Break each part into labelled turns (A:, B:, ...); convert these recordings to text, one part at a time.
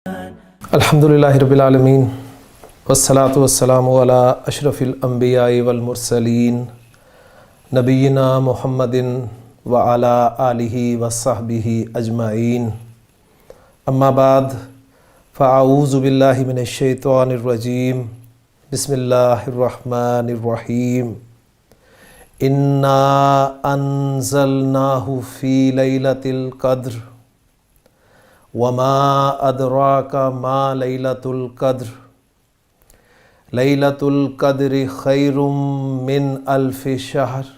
A: الحمدللہ رب العالمین والصلاة والسلام علی اشرف الانبیاء والمرسلین نبینا محمد وعلی آلہ وصحبہ اجمعین، اما بعد فاعوذ باللہ من الشیطان الرجیم، بسم اللہ الرحمن الرحیم۔ انا انزلناہ فی لیلۃ القدر وما ادراک ما لیلۃ القدر لیلۃ القدر خیر من الف شہر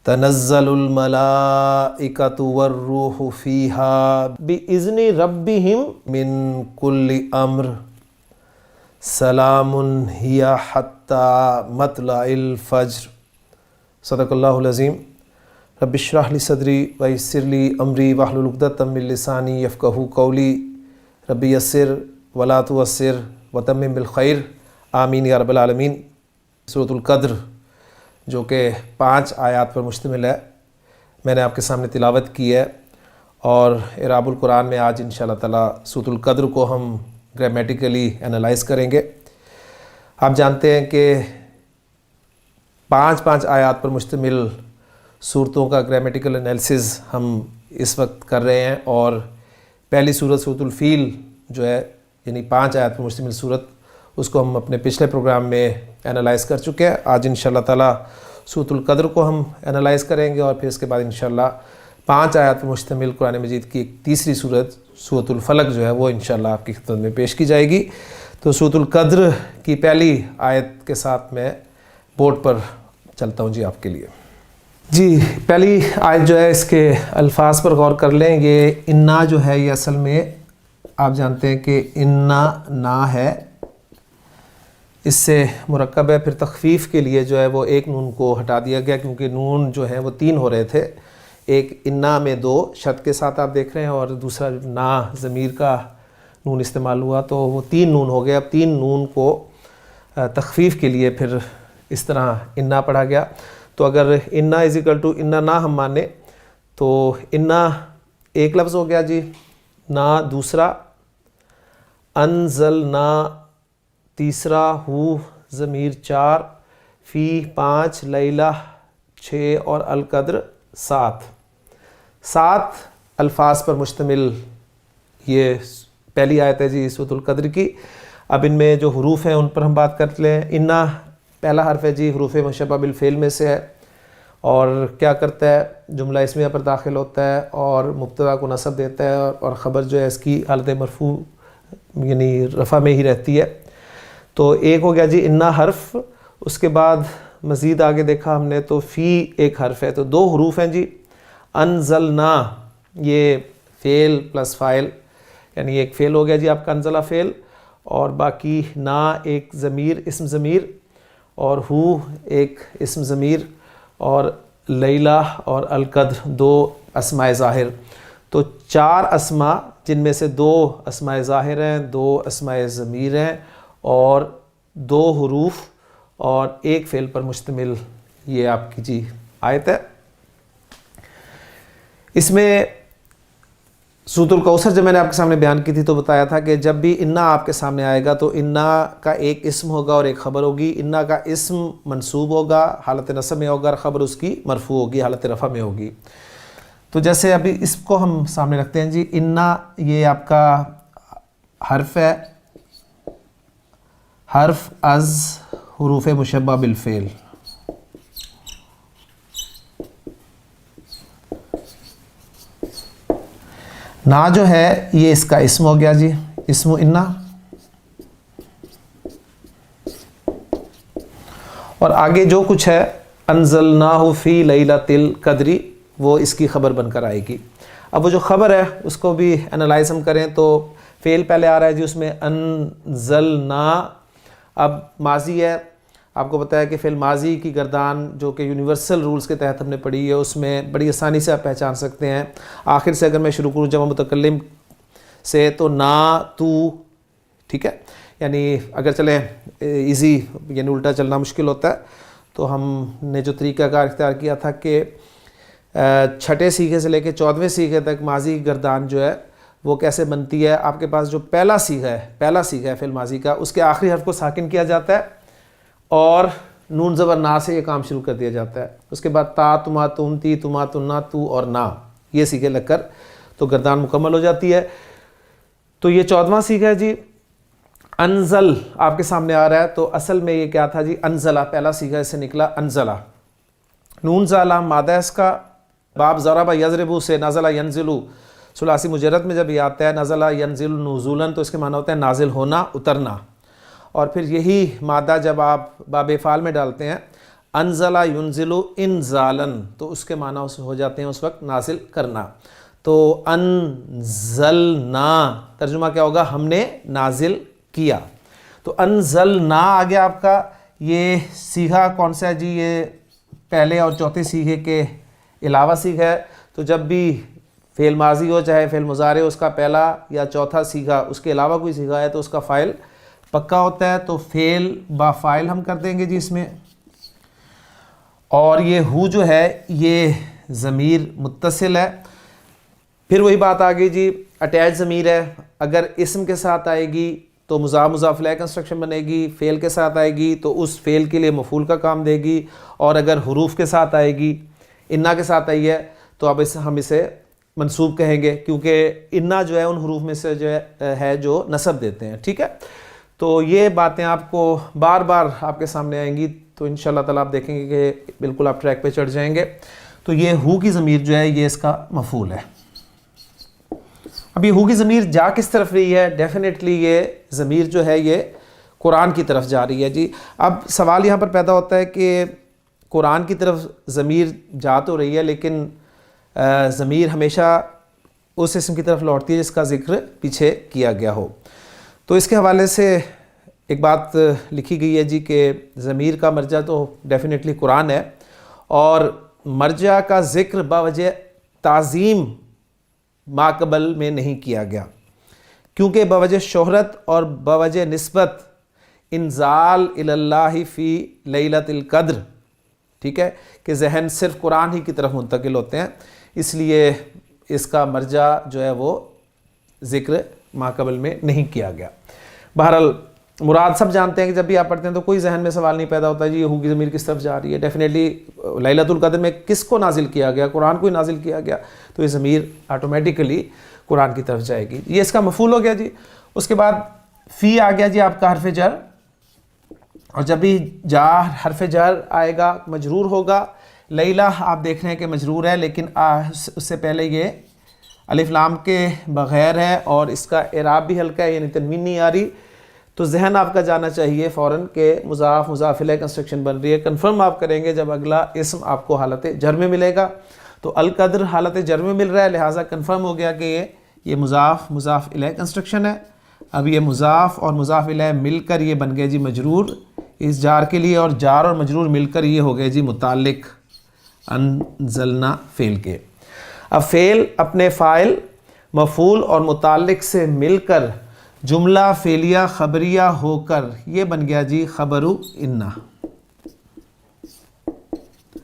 A: تنزل الملائکۃ والروح فیہا بإذن ربہم من کل امر سلام ہی حتی مطلع الفجر۔ صدق اللہ العظیم۔ رب اشرح لی صدری ویسر لی امری واحلل عقدۃ من لسانی یفقہوا قولی، رب یسر ولا تعسر وتمم بالخیر، آمین یا رب العالمین۔ سورۃ القدر جو کہ 5 آیات پر مشتمل ہے، میں نے آپ کے سامنے تلاوت کی ہے، اور اعراب القرآن میں آج انشاءاللہ تعالی سورۃ القدر کو ہم گرامیٹیکلی انالائز کریں گے۔ آپ جانتے ہیں کہ 5 آیات پر مشتمل صورتوں کا گرامیٹیکل انالیسز ہم اس وقت کر رہے ہیں، اور پہلی صورت سورۃ الفیل جو ہے، یعنی 5 آیات پر مشتمل صورت، اس کو ہم اپنے پچھلے پروگرام میں انالائز کر چکے ہیں۔ آج انشاءاللہ تعالی سورۃ القدر کو ہم انالائز کریں گے، اور پھر اس کے بعد انشاءاللہ 5 آیات پر مشتمل قرآن مجید کی ایک تیسری صورت سورۃ الفلق جو ہے وہ انشاءاللہ آپ کی خدمت میں پیش کی جائے گی۔ تو سورۃ القدر کی پہلی آیت کے ساتھ میں بورڈ پر چلتا ہوں جی آپ کے لیے۔ جی پہلی آیت جو ہے، اس کے الفاظ پر غور کر لیں۔ یہ انا جو ہے، یہ اصل میں آپ جانتے ہیں کہ انا نا ہے، اس سے مرکب ہے۔ پھر تخفیف کے لیے جو ہے وہ ایک نون کو ہٹا دیا گیا، کیونکہ نون جو ہیں وہ 3 ہو رہے تھے۔ ایک انا میں 2 شد کے ساتھ آپ دیکھ رہے ہیں، اور دوسرا نا ضمیر کا نون استعمال ہوا، تو وہ 3 نون ہو گیا۔ اب 3 نون کو تخفیف کے لیے پھر اس طرح انا پڑھا گیا۔ تو اگر انا از اکول ٹو انا نا ہم مانے تو انا ایک لفظ ہو گیا جی، نا دوسرا، انزلنا تیسرا، ہو ضمیر 4، فی 5، لیلہ 6، اور القدر 7 الفاظ پر مشتمل یہ پہلی آیت ہے جی سورۃ القدر کی۔ اب ان میں جو حروف ہیں ان پر ہم بات کر لیں۔ انا پہلا حرف ہے جی، حروف مشبہ بالفعل میں سے ہے، اور کیا کرتا ہے، جملہ اسمیہ پر داخل ہوتا ہے، اور مبتدا کو نصب دیتا ہے، اور خبر جو ہے اس کی حالت مرفوع یعنی رفع میں ہی رہتی ہے۔ تو ایک ہو گیا جی انا حرف، اس کے بعد مزید آگے دیکھا ہم نے تو فی ایک حرف ہے، تو 2 حروف ہیں جی۔ انزلنا یہ فعل پلس فاعل، یعنی ایک فعل ہو گیا جی آپ کا انزلہ فعل، اور باقی نا ایک ضمیر اسم ضمیر، اور ہو ایک اسم ضمیر، اور لیلہ اور القدر 2 اسماء ظاہر۔ تو 4 اسماء، جن میں سے 2 اسماء ظاہر ہیں، 2 اسماء ضمیر ہیں، اور 2 حروف اور ایک فعل پر مشتمل یہ آپ کی جی آیت ہے۔ اس میں سورۃ الکوثر جب میں نے آپ کے سامنے بیان کی تھی تو بتایا تھا کہ جب بھی انا آپ کے سامنے آئے گا تو انا کا ایک اسم ہوگا اور ایک خبر ہوگی۔ انا کا اسم منصوب ہوگا، حالت نصب میں ہوگا، اور خبر اس کی مرفوع ہوگی، حالت رفع میں ہوگی۔ تو جیسے ابھی اس کو ہم سامنے رکھتے ہیں جی، انا یہ آپ کا حرف ہے، حرف از حروف مشبہ بالفعل۔ نا جو ہے یہ اس کا اسم ہو گیا جی، اسم انا، اور آگے جو کچھ ہے انزلناہ فی لیلۃ القدر وہ اس کی خبر بن کر آئے گی۔ اب وہ جو خبر ہے اس کو بھی انالائز ہم کریں تو فعل پہلے آ رہا ہے جی، اس میں انزلنا، اب ماضی ہے، آپ کو پتہ ہے کہ فعل ماضی کی گردان جو کہ یونیورسل رولز کے تحت ہم نے پڑھی ہے، اس میں بڑی آسانی سے آپ پہچان سکتے ہیں۔ آخر سے اگر میں شروع کروں جمع متکلم سے تو نا تو، ٹھیک ہے، یعنی اگر چلیں ایزی یعنی الٹا چلنا مشکل ہوتا ہے تو ہم نے جو طریقہ کار اختیار کیا تھا کہ چھٹے سیکھے سے لے کے 14ویں سیکھے تک ماضی گردان جو ہے وہ کیسے بنتی ہے. آپ کے پاس جو پہلا صیغہ ہے فعل ماضی کا, اس کے آخری حرف کو ساکن کیا جاتا ہے اور نون زبر نا سے یہ کام شروع کر دیا جاتا ہے. اس کے بعد تا, تما, تم, تی, تما, تنا, تو اور نا, یہ صیغے لگ کر تو گردان مکمل ہو جاتی ہے. تو یہ 14واں صیغہ ہے جی. انزل آپ کے سامنے آ رہا ہے, تو اصل میں یہ کیا تھا جی, انزلہ پہلا صیغہ سے نکلا انزلہ. نون زالہ مادہ اس کا, باب ضرب یضرب سے نزلہ ینزلو ثلاثی مجرد میں جب یہ آتا ہے نزلہ ینزل نزولاً تو اس کے معنی ہوتا ہے نازل ہونا, اترنا. اور پھر یہی مادہ جب آپ باب افعال میں ڈالتے ہیں انزلہ ینزلو انزالاً تو اس کے معنی ہو جاتے ہیں اس وقت نازل کرنا. تو انزلنا ترجمہ کیا ہوگا, ہم نے نازل کیا. تو انزلنا آگے آپ کا یہ صیغہ کون سا ہے جی, یہ پہلے اور چوتھے صیغے کے علاوہ صیغہ ہے. تو جب بھی فعل ماضی ہو چاہے فعل مضارع اس کا پہلا یا چوتھا صیغہ اس کے علاوہ کوئی صیغہ ہے تو اس کا فاعل پکا ہوتا ہے. تو فعل با فاعل ہم کر دیں گے جی اس میں. اور یہ ہو جو ہے یہ ضمیر متصل ہے. پھر وہی بات آ گئی جی, اٹیچ ضمیر ہے, اگر اسم کے ساتھ آئے گی تو مضاف مضاف الیہ کنسٹرکشن بنے گی, فعل کے ساتھ آئے گی تو اس فعل کے لیے مفعول کا کام دے گی, اور اگر حروف کے ساتھ آئے گی, انا کے ساتھ آئی ہے تو اب ہم اسے منصوب کہیں گے, کیونکہ انا جو ہے ان حروف میں سے جو ہے جو نصب دیتے ہیں. ٹھیک ہے, تو یہ باتیں آپ کو بار بار آپ کے سامنے آئیں گی, تو انشاءاللہ تعالیٰ آپ دیکھیں گے کہ بالکل آپ ٹریک پہ چڑھ جائیں گے. تو یہ ہو کی ضمیر جو ہے یہ اس کا مفعول ہے. اب یہ ہو کی ضمیر جا کس طرف رہی ہے, ڈیفینیٹلی یہ ضمیر جو ہے یہ قرآن کی طرف جا رہی ہے جی. اب سوال یہاں پر پیدا ہوتا ہے کہ قرآن کی طرف ضمیر جا تو رہی ہے لیکن ضمیر ہمیشہ اس اسم کی طرف لوٹتی ہے جس کا ذکر پیچھے کیا گیا ہو. تو اس کے حوالے سے ایک بات لکھی گئی ہے جی کہ ضمیر کا مرجع تو ڈیفینیٹلی قرآن ہے, اور مرجع کا ذکر بوجہ تعظیم ما قبل میں نہیں کیا گیا, کیونکہ بوجہ شہرت اور بوجہ نسبت انزال اللہ فی لیلۃ القدر, ٹھیک ہے, کہ ذہن صرف قرآن ہی کی طرف منتقل ہوتے ہیں, اس لیے اس کا مرجع جو ہے وہ ذکر ما قبل میں نہیں کیا گیا. بہرحال مراد سب جانتے ہیں کہ جب بھی آپ پڑھتے ہیں تو کوئی ذہن میں سوال نہیں پیدا ہوتا جی یہ ہو کی ضمیر کس طرف جا رہی ہے. ڈیفینیٹلی لیلۃ القدر میں کس کو نازل کیا گیا, قرآن کو ہی نازل کیا گیا, تو یہ ضمیر آٹومیٹیکلی قرآن کی طرف جائے گی. یہ اس کا مفعول ہو گیا جی. اس کے بعد فی آ گیا جی آپ کا حرف جر, اور جب بھی جار حرف جر آئے گا مجرور ہوگا. لیلہ آپ دیکھ رہے ہیں کہ مجرور ہے, لیکن اس سے پہلے یہ الف لام کے بغیر ہے اور اس کا اعراب بھی ہلکا ہے, یعنی تنوین نہیں آ رہی. تو ذہن آپ کا جانا چاہیے فوراً کہ مضاف مضاف الیہ کنسٹرکشن بن رہی ہے. کنفرم آپ کریں گے جب اگلا اسم آپ کو حالت جر میں ملے گا. تو القدر حالت جر میں مل رہا ہے, لہٰذا کنفرم ہو گیا کہ یہ مضاف مضاف الیہ کنسٹرکشن ہے. اب یہ مضاف اور مضاف الیہ مل کر یہ بن گئے جی مجرور اس جار کے لیے, اور جار اور مجرور مل کر یہ ہو گئے جی متعلق انزلنا فعل کے. اب فعل اپنے فاعل مفعول اور متعلق سے مل کر جملہ فعلیہ خبریہ ہو کر یہ بن گیا جی خبرو انا.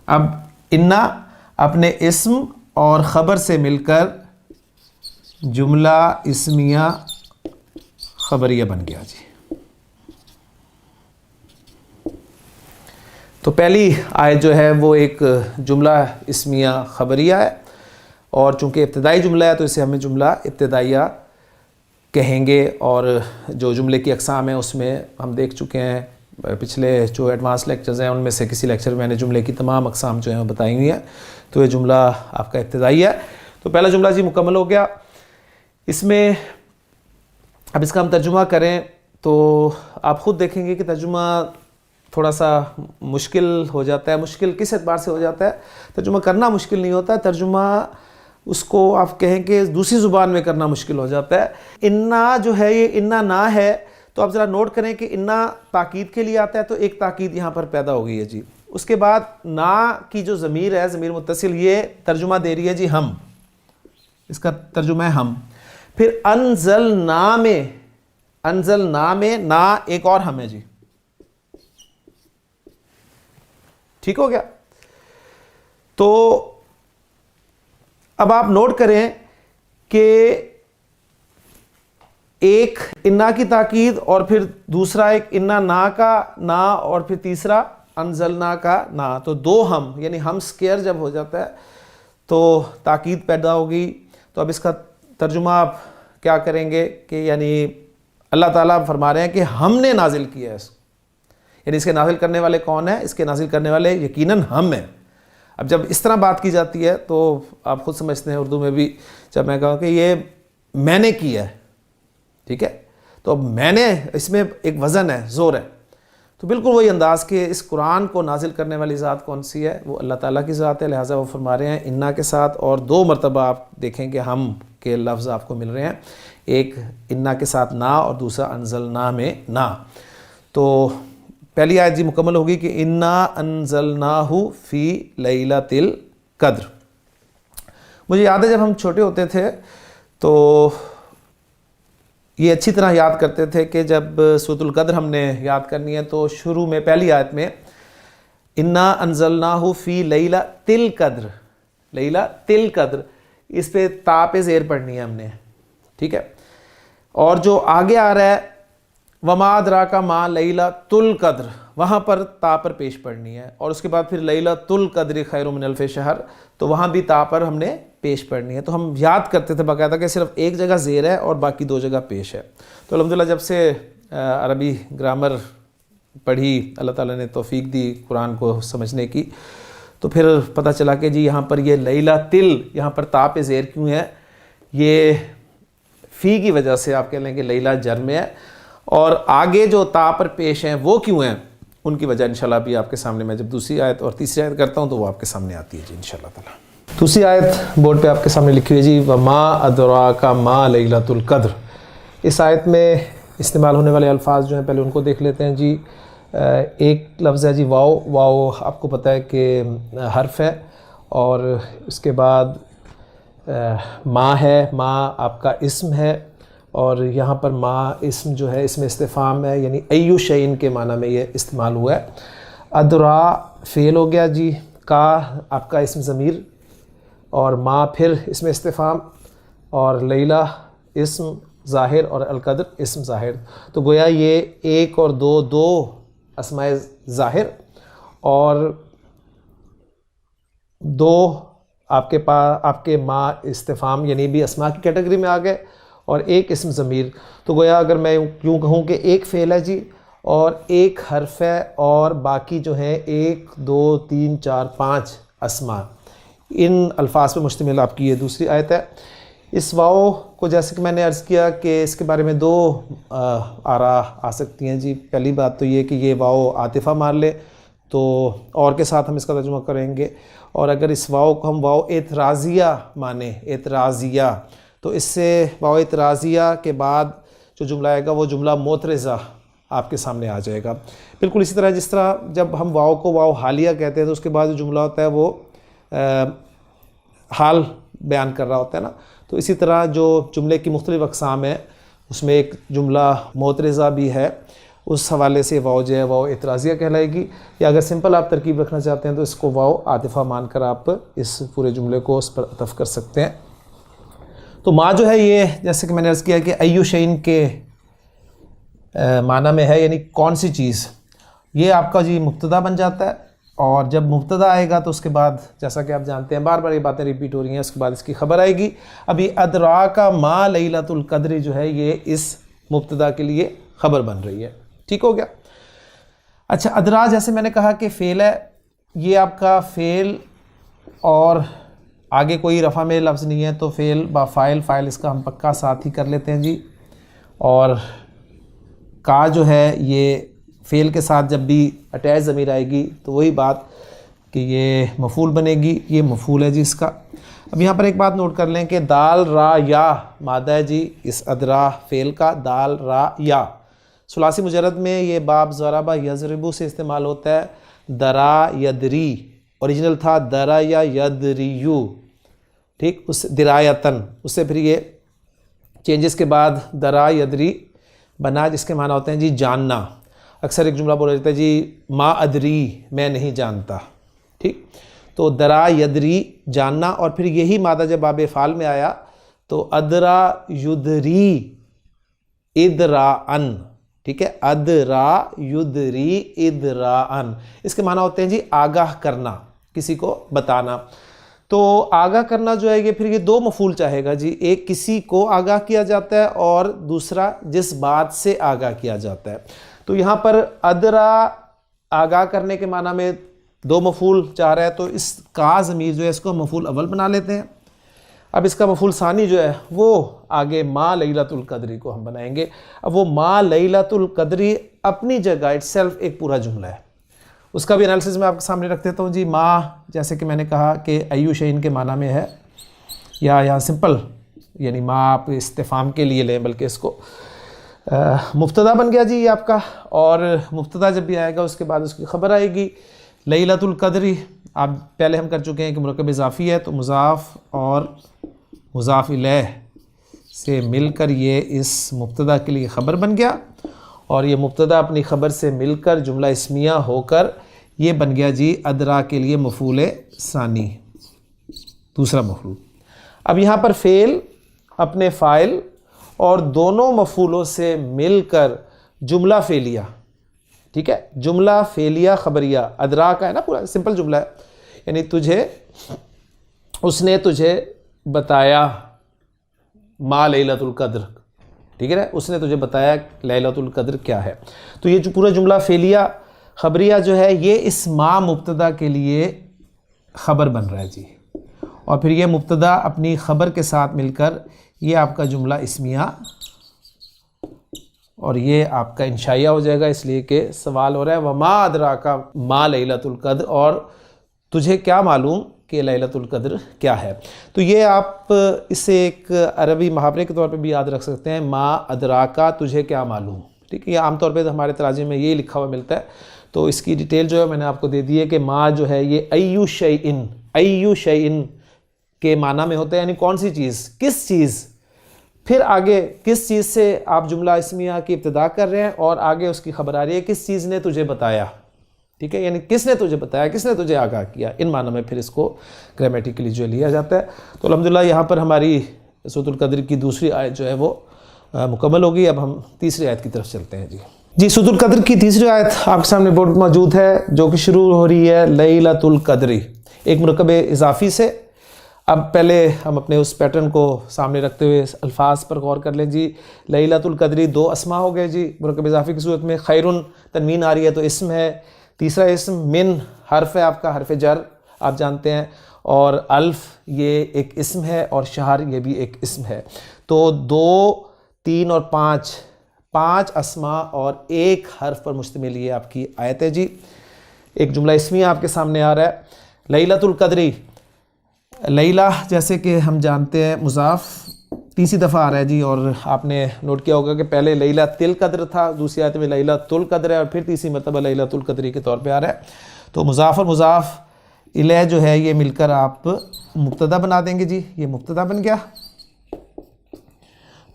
A: اب انا اپنے اسم اور خبر سے مل کر جملہ اسمیہ خبریہ بن گیا جی. تو پہلی آیت جو ہے وہ ایک جملہ اسمیہ خبریہ ہے, اور چونکہ ابتدائی جملہ ہے تو اسے ہمیں جملہ ابتدائیہ کہیں گے. اور جو جملے کی اقسام ہیں اس میں ہم دیکھ چکے ہیں, پچھلے جو ایڈوانس لیکچرز ہیں ان میں سے کسی لیکچر میں نے جملے کی تمام اقسام جو ہیں وہ بتائی ہوئی ہیں. تو یہ جملہ آپ کا ابتدائی ہے. تو پہلا جملہ جی مکمل ہو گیا. اس میں اب اس کا ہم ترجمہ کریں تو آپ خود دیکھیں گے کہ ترجمہ تھوڑا سا مشکل ہو جاتا ہے. مشکل کس اعتبار سے ہو جاتا ہے, ترجمہ کرنا مشکل نہیں ہوتا ہے, ترجمہ اس کو آپ کہیں کہ دوسری زبان میں کرنا مشکل ہو جاتا ہے. انا جو ہے یہ انا نہ ہے, تو آپ ذرا نوٹ کریں کہ انا تاکید کے لیے آتا ہے, تو ایک تاکید یہاں پر پیدا ہو گئی ہے جی. اس کے بعد نا کی جو ضمیر ہے ضمیر متصل یہ ترجمہ دے رہی ہے جی ہم, اس کا ترجمہ ہے ہم. پھر انزلنا میں نا ایک اور ہم ہے جی, ٹھیک ہو گیا. تو اب آپ نوٹ کریں کہ ایک انا کی تاکید اور پھر دوسرا ایک انا نا کا نا اور پھر تیسرا انزلنا کا نا. تو دو ہم یعنی ہم سکیئر جب ہو جاتا ہے تو تاکید پیدا ہوگی. تو اب اس کا ترجمہ آپ کیا کریں گے کہ یعنی اللہ تعالیٰ فرما رہے ہیں کہ ہم نے نازل کیا ہے اس کو. یعنی اس کے نازل کرنے والے کون ہیں؟ اس کے نازل کرنے والے یقیناً ہم ہیں. اب جب اس طرح بات کی جاتی ہے تو آپ خود سمجھتے ہیں اردو میں بھی جب میں کہا کہ یہ میں نے کیا ہے، ٹھیک ہے، تو اب میں نے اس میں ایک وزن ہے، زور ہے. تو بالکل وہی انداز کہ اس قرآن کو نازل کرنے والی ذات کون سی ہے؟ وہ اللہ تعالیٰ کی ذات ہے. لہٰذا وہ فرما رہے ہیں انا کے ساتھ، اور 2 مرتبہ آپ دیکھیں کہ ہم کے لفظ آپ کو مل رہے ہیں، ایک انا کے ساتھ نا اور دوسرا انزلنا میں نا. تو پہلی آیت جی مکمل ہوگی کہ انا انزلناہ فی لیلۃ القدر. مجھے یاد ہے جب ہم چھوٹے ہوتے تھے تو یہ اچھی طرح یاد کرتے تھے کہ جب سورۃ القدر ہم نے یاد کرنی ہے تو شروع میں پہلی آیت میں انا انزلناہ فی لیلۃ القدر، لیلۃ القدر، اس پہ تا پہ زیر پڑھنی ہے ہم نے، ٹھیک ہے. اور جو آگے آ رہا ہے وما ادراک ما لیلۃ القدر، وہاں پر تا پر پیش پڑھنی ہے. اور اس کے بعد پھر لیلۃ القدر خیر من الف شہر، تو وہاں بھی تا پر ہم نے پیش پڑھنی ہے. تو ہم یاد کرتے تھے باقاعدہ کہ صرف ایک جگہ زیر ہے اور باقی 2 جگہ پیش ہے. تو الحمدللہ جب سے عربی گرامر پڑھی، اللہ تعالیٰ نے توفیق دی قرآن کو سمجھنے کی، تو پھر پتہ چلا کہ جی یہاں پر یہ لیلۃ یہاں پر تا پہ زیر کیوں ہے؟ یہ فی کی وجہ سے آپ کہہ لیں کہ لیلہ جر میں ہے، اور آگے جو تا پر پیش ہیں وہ کیوں ہیں؟ ان کی وجہ انشاءاللہ بھی آپ کے سامنے میں جب دوسری آیت اور تیسری آیت کرتا ہوں تو وہ آپ کے سامنے آتی ہے جی انشاءاللہ تعالیٰ. دوسری آیت بورڈ پہ آپ کے سامنے لکھی ہوئی جی وما ادراک ما لیلۃ القدر. اس آیت میں استعمال ہونے والے الفاظ جو ہیں پہلے ان کو دیکھ لیتے ہیں جی. ایک لفظ ہے جی واو. واو آپ کو پتہ ہے کہ حرف ہے، اور اس کے بعد ما ہے، ما آپ کا اسم ہے، اور یہاں پر ما اسم جو ہے اسم استفہام ہے، یعنی ایو شیئن کے معنی میں یہ استعمال ہوا ہے. ادرا فعل ہو گیا جی، کا آپ کا اسم ضمیر، اور ما پھر اسم استفہام، اور لیلہ اسم ظاہر، اور القدر اسم ظاہر. تو گویا یہ 1 اور 2 اسماء ظاہر، اور 2 آپ کے ما استفہام یعنی بھی اسماء کی کیٹیگری میں آ گئے، اور 1 اسم ضمیر. تو گویا اگر میں یوں کہوں کہ 1 فعل ہے جی اور 1 حرف ہے، اور باقی جو ہیں 1 2 3 4 5 اسماء، ان الفاظ پہ مشتمل آپ کی یہ دوسری آیت ہے. اس واو کو جیسے کہ میں نے عرض کیا کہ اس کے بارے میں 2 آراء آ سکتی ہیں جی. پہلی بات تو یہ کہ یہ واو عاطفہ مان لے تو اور کے ساتھ ہم اس کا ترجمہ کریں گے، اور اگر اس واو کو ہم واو اعتراضیہ مانیں، اعتراضیہ، تو اس سے واو اعتراضیہ کے بعد جو جملہ آئے گا وہ جملہ معترضہ آپ کے سامنے آ جائے گا. بالکل اسی طرح جس طرح جب ہم واو کو واو حالیہ کہتے ہیں تو اس کے بعد جو جملہ ہوتا ہے وہ حال بیان کر رہا ہوتا ہے نا. تو اسی طرح جو جملے کی مختلف اقسام ہیں اس میں ایک جملہ معترضہ بھی ہے، اس حوالے سے واو جو ہے واو اعتراضیہ کہلائے گی. یا اگر سمپل آپ ترکیب رکھنا چاہتے ہیں تو اس کو واو عاطفہ مان کر آپ اس پورے جملے کو اس پر عطف کر سکتے ہیں. تو ما جو ہے یہ جیسے کہ میں نے عرض کیا کہ ایو شیئن کے معنی میں ہے، یعنی کون سی چیز. یہ آپ کا جی مبتدا بن جاتا ہے، اور جب مبتدا آئے گا تو اس کے بعد جیسا کہ آپ جانتے ہیں بار بار یہ باتیں ریپیٹ ہو رہی ہیں، اس کے بعد اس کی خبر آئے گی. ابھی ادراک ما لیلۃ القدر جو ہے یہ اس مبتدا کے لیے خبر بن رہی ہے. ٹھیک ہو گیا. اچھا، ادرا جیسے میں نے کہا کہ فعل ہے، یہ آپ کا فعل اور آگے کوئی رفع میں لفظ نہیں ہے تو فعل با فاعل، فاعل اس کا ہم پکا ساتھ ہی کر لیتے ہیں جی. اور کا جو ہے یہ فعل کے ساتھ جب بھی اٹیچ ضمیر آئے گی تو وہی بات کہ یہ مفعول بنے گی، یہ مفعول ہے جی اس کا. اب یہاں پر ایک بات نوٹ کر لیں کہ دال را یا مادہ ہے جی اس ادرا فعل کا، دال را یا. ثلاثی مجرد میں یہ باب ضربہ یضربو سے استعمال ہوتا ہے. درا یدری اوریجنل تھا درا یا یدریو، ٹھیک، اس درایتن، اس سے پھر یہ چینجز کے بعد درا یدری بنا جس کے معنی ہوتے ہیں جی جاننا. اکثر ایک جملہ بولا جاتا ہے جی ما ادری، میں نہیں جانتا، ٹھیک. تو درا یدری جاننا، اور پھر یہی مادہ جب باب فعال میں آیا تو ادرا یدری ادراءن، ٹھیک ہے، ادرا یدری ادراءن، اس کے معنی ہوتے ہیں جی آگاہ کرنا، کسی کو بتانا۔ تو آگاہ کرنا جو ہے یہ پھر یہ دو مفعول چاہے گا جی، ایک کسی کو آگاہ کیا جاتا ہے اور دوسرا جس بات سے آگاہ کیا جاتا ہے۔ تو یہاں پر ادرا آگاہ کرنے کے معنی میں دو مفعول چاہ رہا ہے، تو اس کا ضمیر جو ہے اس کو مفعول اول بنا لیتے ہیں۔ اب اس کا مفعول ثانی جو ہے وہ آگے ما لیلۃ القدری کو ہم بنائیں گے۔ اب وہ ما لیلۃ القدری اپنی جگہ اٹ سیلف ایک پورا جملہ ہے، اس کا بھی انالیسس میں آپ کے سامنے رکھ دیتا ہوں جی۔ ما جیسے کہ میں نے کہا کہ ایو شیئن کے معنی میں ہے، یا یہاں سمپل یعنی ما آپ استفہام کے لیے لیں، بلکہ اس کو مبتدا بن گیا جی یہ آپ کا، اور مبتدا جب بھی آئے گا اس کے بعد اس کی خبر آئے گی لیلۃ القدری۔ آپ پہلے ہم کر چکے ہیں کہ مرکب اضافی ہے تو مضاف اور مضاف الیہ سے مل کر یہ اس مبتدا کے لیے خبر بن گیا، اور یہ مبتدا اپنی خبر سے مل کر جملہ اسمیہ ہو کر یہ بن گیا جی ادرا کے لیے مفعول ثانی، دوسرا مفعول۔ اب یہاں پر فعل اپنے فاعل اور دونوں مفعولوں سے مل کر جملہ فعلیہ، ٹھیک ہے، جملہ فعلیہ خبریہ ادرا کا ہے نا، پورا سمپل جملہ ہے، یعنی اس نے تجھے بتایا ما لیلۃ القدر، ٹھیک ہے نا، اس نے تجھے بتایا لیلۃ القدر کیا ہے۔ تو یہ جو پورا جملہ فعلیہ خبریہ جو ہے یہ اس ما مبتدا کے لیے خبر بن رہا ہے جی، اور پھر یہ مبتدا اپنی خبر کے ساتھ مل کر یہ آپ کا جملہ اسمیہ اور یہ آپ کا انشائیہ ہو جائے گا، اس لیے کہ سوال ہو رہا ہے وما ادراک ما لیلۃ القدر، اور تجھے کیا معلوم کہ لیلۃ القدر کیا ہے۔ تو یہ آپ اسے ایک عربی محاورے کے طور پہ بھی یاد رکھ سکتے ہیں، ما ادراکا تجھے کیا معلوم، ٹھیک ہے، یہ عام طور پہ ہمارے تراجم میں یہی لکھا ہوا ملتا ہے۔ تو اس کی ڈیٹیل جو ہے میں نے آپ کو دے دی ہے کہ ما جو ہے یہ ایو شیئن کے معنی میں ہوتا ہے، یعنی کون سی چیز، کس چیز، پھر آگے کس چیز سے آپ جملہ اسمیہ کی ابتدا کر رہے ہیں اور آگے اس کی خبر آ رہی ہے کس چیز نے تجھے بتایا، ٹھیک ہے، یعنی کس نے تجھے بتایا، کس نے تجھے آگاہ کیا، ان معنی میں پھر اس کو گرامیٹیکلی جو لیا جاتا ہے۔ تو الحمدللہ یہاں پر ہماری سورۃ القدر کی دوسری آیت جو ہے وہ مکمل ہوگی۔ اب ہم تیسری آیت کی طرف چلتے ہیں جی۔ سورۃ القدر کی تیسری آیت آپ کے سامنے بورڈ موجود ہے، جو کہ شروع ہو رہی ہے لیلۃ القدر، ایک مرکب اضافی سے۔ اب پہلے ہم اپنے اس پیٹرن کو سامنے رکھتے ہوئے الفاظ پر غور کر لیں جی۔ لیلۃ القدر دو اسما ہو گئے جی مرکب اضافی کی صورت میں، خیرن تنوین آ رہی ہے تو اسم ہے، تیسرا اسم من حرف ہے آپ کا، حرف جر آپ جانتے ہیں، اور الف یہ ایک اسم ہے، اور شہر یہ بھی ایک اسم ہے۔ تو 2، 3 اور 5 اسما اور ایک حرف پر مشتمل یہ آپ کی آیت ہے جی۔ ایک جملہ اسمیہ آپ کے سامنے آ رہا ہے لیلۃ القدر۔ لیلہ جیسے کہ ہم جانتے ہیں مضاف تیسری دفعہ آ رہا ہے جی، اور آپ نے نوٹ کیا ہوگا کہ پہلے لیلۃ القدر تھا، دوسری آیت میں لیلۃ القدر ہے، اور پھر تیسری مرتبہ لیلۃ القدر کے طور پہ آ رہا ہے۔ تو مضاف اور مضاف الیہ جو ہے یہ مل کر آپ مبتدا بنا دیں گے جی، یہ مبتدا بن گیا۔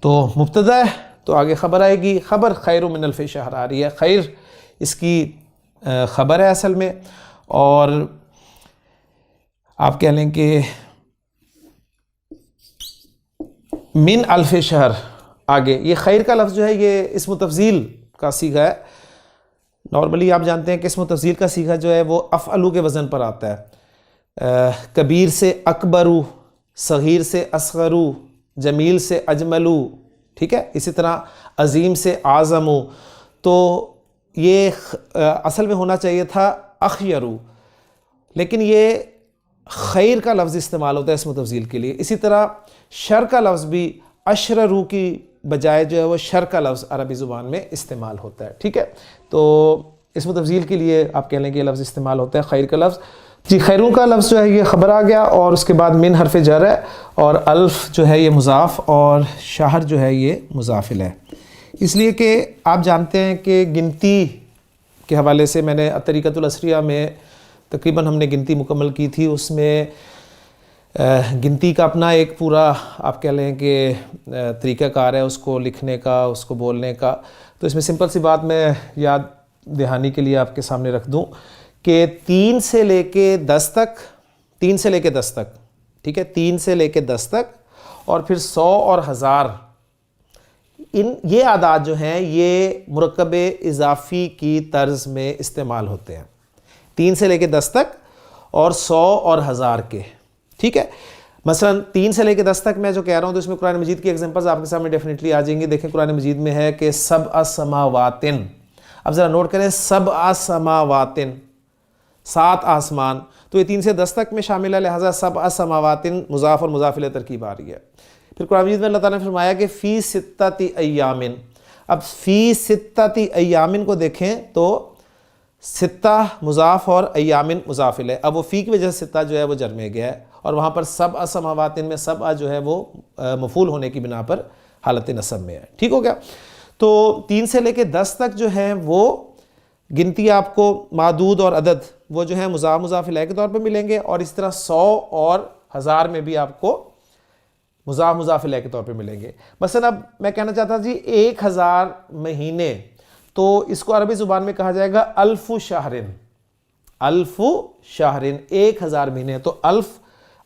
A: تو مبتدا ہے تو آگے خبر آئے گی، خبر خیر من الف شہر آ رہی ہے، خیر اس کی خبر ہے اصل میں، اور آپ کہہ لیں کہ من الف شہر آگے یہ خیر کا لفظ جو ہے یہ اسم تفضیل کا صیغہ ہے۔ نارملی آپ جانتے ہیں کہ اسم تفضیل کا صیغہ جو ہے وہ افعلو کے وزن پر آتا ہے، کبیر سے اکبرو، صغیر سے اصغرو، جمیل سے اجملو، ٹھیک ہے، اسی طرح عظیم سے اعظمو۔ تو یہ اصل میں ہونا چاہیے تھا اخیرو، لیکن یہ خیر کا لفظ استعمال ہوتا ہے اسم تفضیل کے لیے۔ اسی طرح شر کا لفظ بھی اشررو کی بجائے جو ہے وہ شر کا لفظ عربی زبان میں استعمال ہوتا ہے، ٹھیک ہے۔ تو اسم تفضیل کے لیے آپ کہہ لیں کہ یہ لفظ استعمال ہوتا ہے خیر کا لفظ جی۔ خیروں کا لفظ جو ہے یہ خبر آ گیا، اور اس کے بعد من حرف جر ہے، اور الف جو ہے یہ مضاف، اور شہر جو ہے یہ مضاف الیہ ہے۔ اس لیے کہ آپ جانتے ہیں کہ گنتی کے حوالے سے میں نے طریقۃ الاسریہ میں تقریباً ہم نے گنتی مکمل کی تھی، اس میں گنتی کا اپنا ایک پورا آپ کہہ لیں کہ طریقہ کار ہے اس کو لکھنے کا، اس کو بولنے کا۔ تو اس میں سمپل سی بات میں یاد دہانی کے لیے آپ کے سامنے رکھ دوں کہ 3 سے لے کے 10 تک، 3 سے لے کے 10 تک، ٹھیک ہے، 3 سے لے کے 10 تک، اور پھر 100 اور 1000، یہ اعداد جو ہیں یہ مرکب اضافی کی طرز میں استعمال ہوتے ہیں، 3 سے لے کے 10 تک اور 100 اور 1000 کے، ٹھیک ہے. مثلا 3 سے لے کے 10 تک میں جو کہہ رہا ہوں تو اس میں قرآن مجید کی ایگزامپلز آپ کے سامنے ڈیفینیٹلی آ جائیں گی. دیکھیں قرآن مجید میں ہے کہ 7 سماوات، اب ذرا نوٹ کریں 7 سماوات، 7 آسمان، تو یہ 3 سے 10 تک میں شامل ہے، لہٰذا 7 سماوات مضاف اور مضاف الیہ ترکیب آ رہی ہے. پھر قرآن مجید میں اللہ تعالیٰ نے فرمایا کہ فی 6 ایام، اب فی 6 ایام کو دیکھیں تو 6 مضاف اور ایام مضاف الیہ، اب وہ فی کی وجہ سے 6 جو ہے وہ جر میں گیا ہے، اور وہاں پر 7 سماوات میں 7 جو ہے وہ مفعول ہونے کی بنا پر حالت نصب میں ہے. ٹھیک ہو گیا. تو 3 سے لے کے 10 تک جو ہیں وہ گنتی آپ کو معدود اور عدد وہ جو ہیں مضاف مضاف الیہ کے طور پہ ملیں گے، اور اس طرح 100 اور 1000 میں بھی آپ کو مضاف مضاف الیہ کے طور پہ ملیں گے. مثلا اب میں کہنا چاہتا جی 1000 مہینے، تو اس کو عربی زبان میں کہا جائے گا الف شہرن، الف شہرن 1000 مہینے. تو الف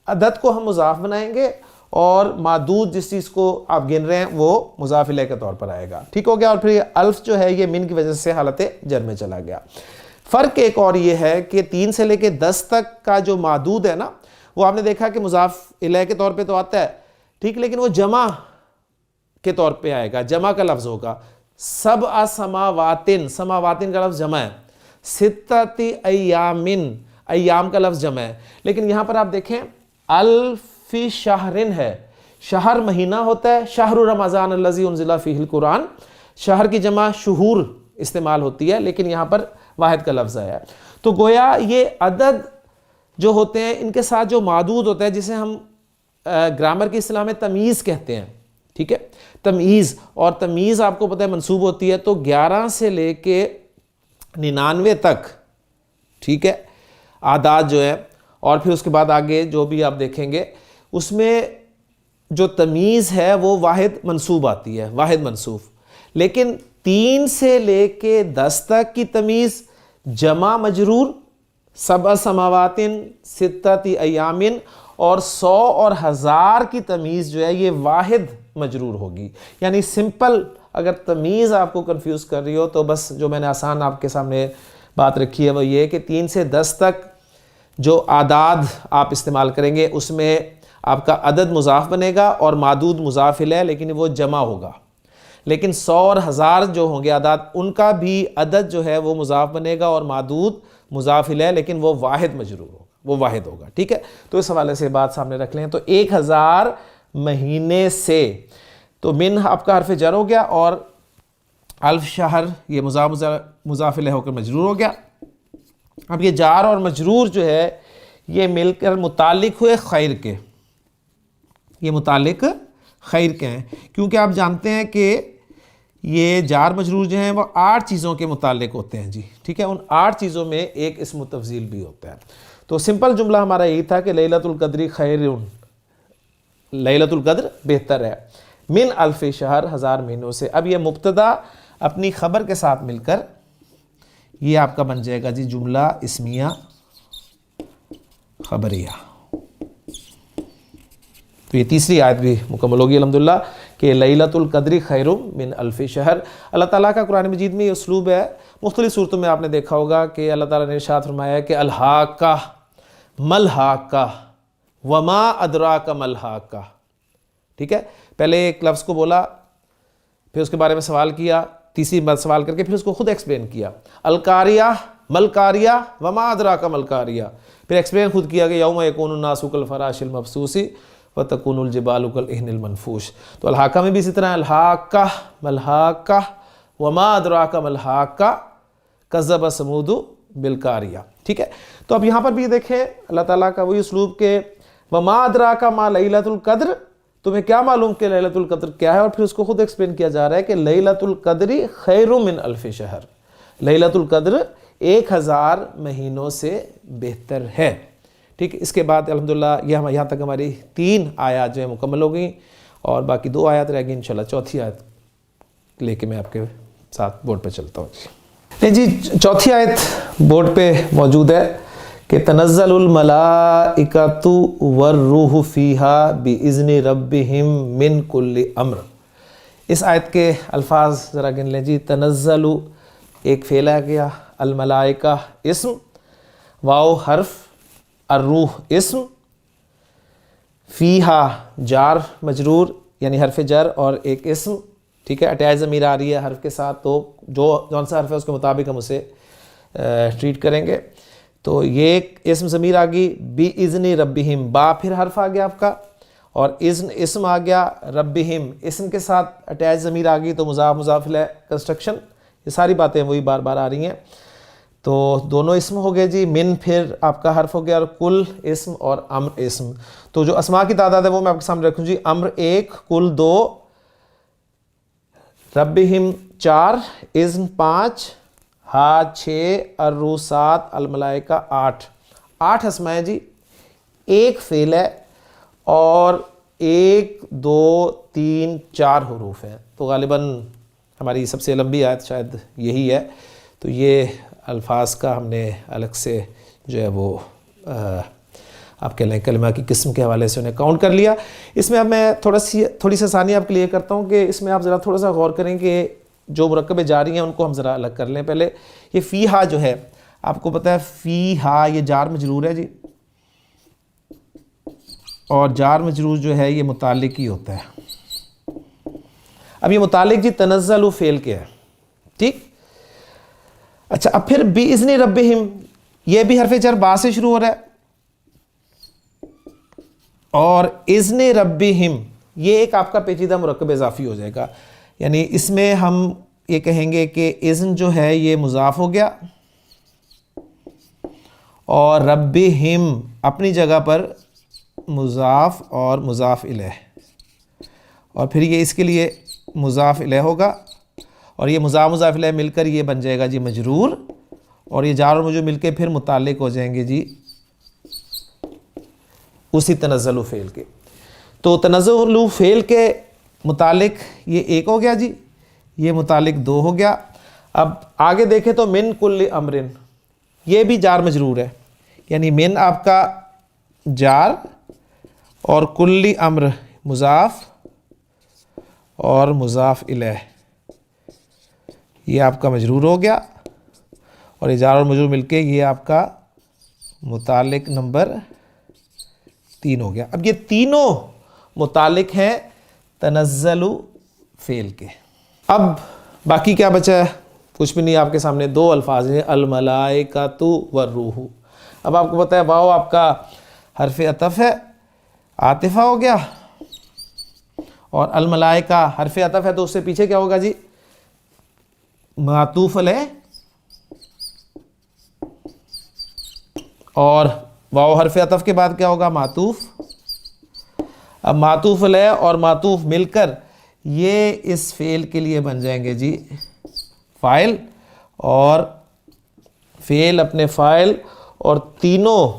A: عدد کو ہم مضاف بنائیں گے اور معدود جس چیز کو آپ گن رہے ہیں وہ مضاف الیہ کے طور پر آئے گا. ٹھیک ہو گیا. اور پھر یہ الف جو ہے یہ من کی وجہ سے حالت جر میں چلا گیا. فرق ایک اور یہ ہے کہ 3 سے لے کے 10 تک کا جو معدود ہے نا، وہ آپ نے دیکھا کہ مضاف الیہ کے طور پہ تو آتا ہے، ٹھیک، لیکن وہ جمع کے طور پہ آئے گا، جمع کا لفظ ہوگا. 7 سماواتن، سماواتن کا لفظ جمع ہے، 6 ایام، ایام کا لفظ جمع ہے. لیکن یہاں پر آپ دیکھیں الف شہرن ہے، شہر مہینہ ہوتا ہے، شہر رمضان الذی انزل فیہ القرآن، شہر کی جمع شہور استعمال ہوتی ہے، لیکن یہاں پر واحد کا لفظ آیا ہے. تو گویا یہ عدد جو ہوتے ہیں ان کے ساتھ جو معدود ہوتا ہے، جسے ہم گرامر کی اصطلاح میں تمیز کہتے ہیں، ٹھیک ہے، تمیز، اور تمیز آپ کو پتہ ہے منصوب ہوتی ہے تو 11 سے لے کے 99 تک، ٹھیک ہے، اعداد جو ہے، اور پھر اس کے بعد آگے جو بھی آپ دیکھیں گے اس میں جو تمیز ہے وہ واحد منصوب آتی ہے، واحد منصوب. لیکن 3 سے لے کے 10 تک کی تمیز جمع مجرور، 7 سماوات 6 ایام، اور 100 اور 1000 کی تمیز جو ہے یہ واحد مجرور ہوگی. یعنی سمپل اگر تمیز آپ کو کنفیوز کر رہی ہو تو بس جو میں نے آسان آپ کے سامنے بات رکھی ہے وہ یہ کہ 3 سے 10 تک جو اعداد آپ استعمال کریں گے اس میں آپ کا عدد مضاف بنے گا اور معدود مضاف الیہ، لیکن وہ جمع ہوگا. لیکن 100 اور 1000 جو ہوں گے اعداد، ان کا بھی عدد جو ہے وہ مضاف بنے گا اور معدود مضاف الیہ، لیکن وہ واحد مجرور ہوگا، وہ واحد ہوگا. ٹھیک ہے. تو اس حوالے سے بات سامنے رکھ لیں. تو 1000 مہینے سے، تو من آپ کا حرف جر ہو گیا، اور الف شہر یہ مضاف الیہ ہو کر مجرور ہو گیا. اب یہ جار اور مجرور جو ہے یہ مل کر متعلق ہوئے خیر کے، یہ متعلق خیر کے ہیں، کیونکہ آپ جانتے ہیں کہ یہ جار مجرور جو ہیں وہ 8 چیزوں کے متعلق ہوتے ہیں جی. ٹھیک ہے. ان 8 چیزوں میں ایک اسم تفضیل بھی ہوتا ہے. تو سمپل جملہ ہمارا یہی تھا کہ لیلۃ القدر خیر، لیلۃ القدر بہتر ہے من الف شہر، 1000 مہینوں سے. اب یہ مبتدا اپنی خبر کے ساتھ مل کر یہ آپ کا بن جائے گا جی جملہ اسمیہ خبریہ. تو یہ تیسری آیت بھی مکمل ہوگی الحمدللہ کہ لیلۃ القدر خیر من الف شہر. اللہ تعالیٰ کا قرآن مجید میں یہ اسلوب ہے. مختلف صورتوں میں آپ نے دیکھا ہوگا کہ اللہ تعالیٰ نے ارشاد فرمایا ہے کہ الحاقہ ملحاقہ وما ادراک ملحاقہ. ٹھیک ہے. پہلے ایک لفظ کو بولا، پھر اس کے بارے میں سوال کیا، تیسری بار سوال کر کے پھر اس کو خود ایکسپلین کیا. القاریہ ملقاریہ وما ادراک ملقاریہ، پھر ایکسپلین خود کیا کہ یوم یکون الناس کالفراش المبثوث وتکون الجبال کالعہن المنفوش. تو الحاقہ میں بھی اسی طرح الحاقہ ملحاقہ وما ادراک ملحاقہ کذب ثمود بالقاریہ. ٹھیک ہے. تو اب یہاں پر بھی دیکھیں اللہ تعالیٰ کا وہی اسلوب کہ وما ادراک ما لیلۃ القدر، تمہیں کیا معلوم کہ لیلۃ القدر کیا ہے، اور پھر اس کو خود ایکسپلین کیا جا رہا ہے کہ لیلۃ القدر خیر من الف شہر، لیلۃ القدر 1000 مہینوں سے بہتر ہے. ٹھیک. اس کے بعد الحمدللہ یہاں تک ہماری 3 آیات جو ہیں مکمل ہو گئیں، اور باقی 2 آیات رہ گئی. انشاءاللہ چوتھی آیت لے کے میں آپ کے ساتھ بورڈ پہ چلتا ہوں. جی چوتھی آیت بورڈ پہ موجود ہے کہ تنزل الملائکۃ والروح فیہا باذن ربہم من کل امر. اس آیت کے الفاظ ذرا گن لیں جی. تنزلو ایک فعل آ گیا, الملائکہ اسم, واو حرف, الروح اسم, فیہا جار مجرور یعنی حرف جر اور ایک اسم, ٹھیک ہے, اٹیچ ضمیر آ رہی ہے حرف کے ساتھ, تو جون سا حرف ہے اس کے مطابق ہم اسے ٹریٹ کریں گے. تو یہ ایک اسم ضمیر آ گئی, بِإِذْنِ رَبِّهِمْ, با پھر حرف آ گیا آپ کا, اور اذن اسم آ گیا, ربہم اسم کے ساتھ اٹیچ ضمیر آ گئی, تو مضاف مضاف الیہ کنسٹرکشن, یہ ساری باتیں وہی بار بار آ رہی ہیں. تو دونوں اسم ہو گئے جی, من پھر آپ کا حرف ہو گیا, اور کل اسم اور امر اسم. تو جو اسماء کی تعداد ہے وہ میں آپ کے سامنے رکھوں جی. امر 1, کل 2, ربہم 4, اذن 5, ہا 6, الروح 7, الملائکہ 8. 8 اسماء ہیں جی, ایک فعل ہے, اور 1 2 3 4 حروف ہیں. تو غالباً ہماری سب سے لمبی آیت شاید یہی ہے. تو یہ الفاظ کا ہم نے الگ سے جو ہے وہ آپ کہہ لیں کلمہ کی قسم کے حوالے سے انہیں کاؤنٹ کر لیا. اس میں اب میں تھوڑی سی آسانی آپ کے لیے کرتا ہوں کہ اس میں آپ ذرا تھوڑا سا غور کریں کہ جو مرکب جاری ہیں ان کو ہم ذرا الگ کر لیں. پہلے یہ فیہا جو ہے, آپ کو پتہ ہے فیہا یہ جار مجرور ہے جی, اور جار مجرور جو ہے یہ متعلق ہی ہوتا ہے. اب یہ متعلق جی تنزل فعل کے ہے, ٹھیک. اچھا, اب پھر بِإِذْنِ رَبِّهِمْ, یہ بھی حرف جر با سے شروع ہو رہا ہے, اور اذن ربہم یہ ایک آپ کا پیچیدہ مرکب اضافی ہو جائے گا. یعنی اس میں ہم یہ کہیں گے کہ اذن جو ہے یہ مضاف ہو گیا, اور ربہم اپنی جگہ پر مضاف اور مضاف الیہ, اور پھر یہ اس کے لیے مضاف الیہ ہوگا, اور یہ مضاف الیہ مل کر یہ بن جائے گا جی مجرور, اور یہ جار اور مجرور مل کے پھر متعلق ہو جائیں گے جی اسی تنزل فعل کے. تو تنزل فعل کے متعلق یہ ایک ہو گیا جی, یہ متعلق 2 ہو گیا. اب آگے دیکھیں تو من کل امرن, یہ بھی جار مجرور ہے, یعنی من آپ کا جار اور کل امر مضاف اور مضاف الیہ یہ آپ کا مجرور ہو گیا, اور یہ جار اور مجرور مل کے یہ آپ کا متعلق نمبر 3 ہو گیا. اب یہ تینوں متعلق ہیں تنزل فعل کے. اب باقی کیا بچا ہے؟ کچھ بھی نہیں, آپ کے سامنے 2 الفاظ ہیں, الملائکۃ والروح. اب آپ کو پتہ ہے واو آپ کا حرف عطف ہے, عاطفہ ہو گیا, اور الملائکہ حرف عطف ہے تو اس سے پیچھے کیا ہوگا جی معطوف علیہ, اور واو حرف عطف کے بعد کیا ہوگا معطوف. اب معطوف علیہ اور معطوف مل کر یہ اس فعل کے لیے بن جائیں گے جی فاعل, اور فعل اپنے فاعل اور تینوں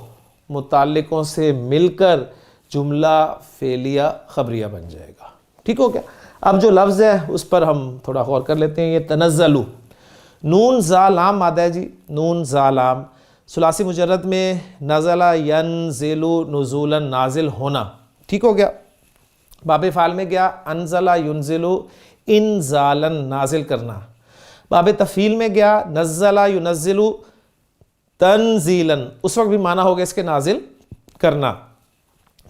A: متعلقوں سے مل کر جملہ فعلیہ خبریہ بن جائے گا. ٹھیک ہو گیا. اب جو لفظ ہے اس پر ہم تھوڑا غور کر لیتے ہیں. یہ تنزلو, نون زا لام مادہ ہے جی, نون زا لام, ثلاثی مجرد میں نزل ینزل نزولا نازل ہونا. ٹھیک ہو گیا. باب فعل میں گیا انزل ینزل انزالا نازل کرنا. باب تفعیل میں گیا نزل ینزل تنزیلا, اس وقت بھی معنی ہوگا اس کے نازل کرنا.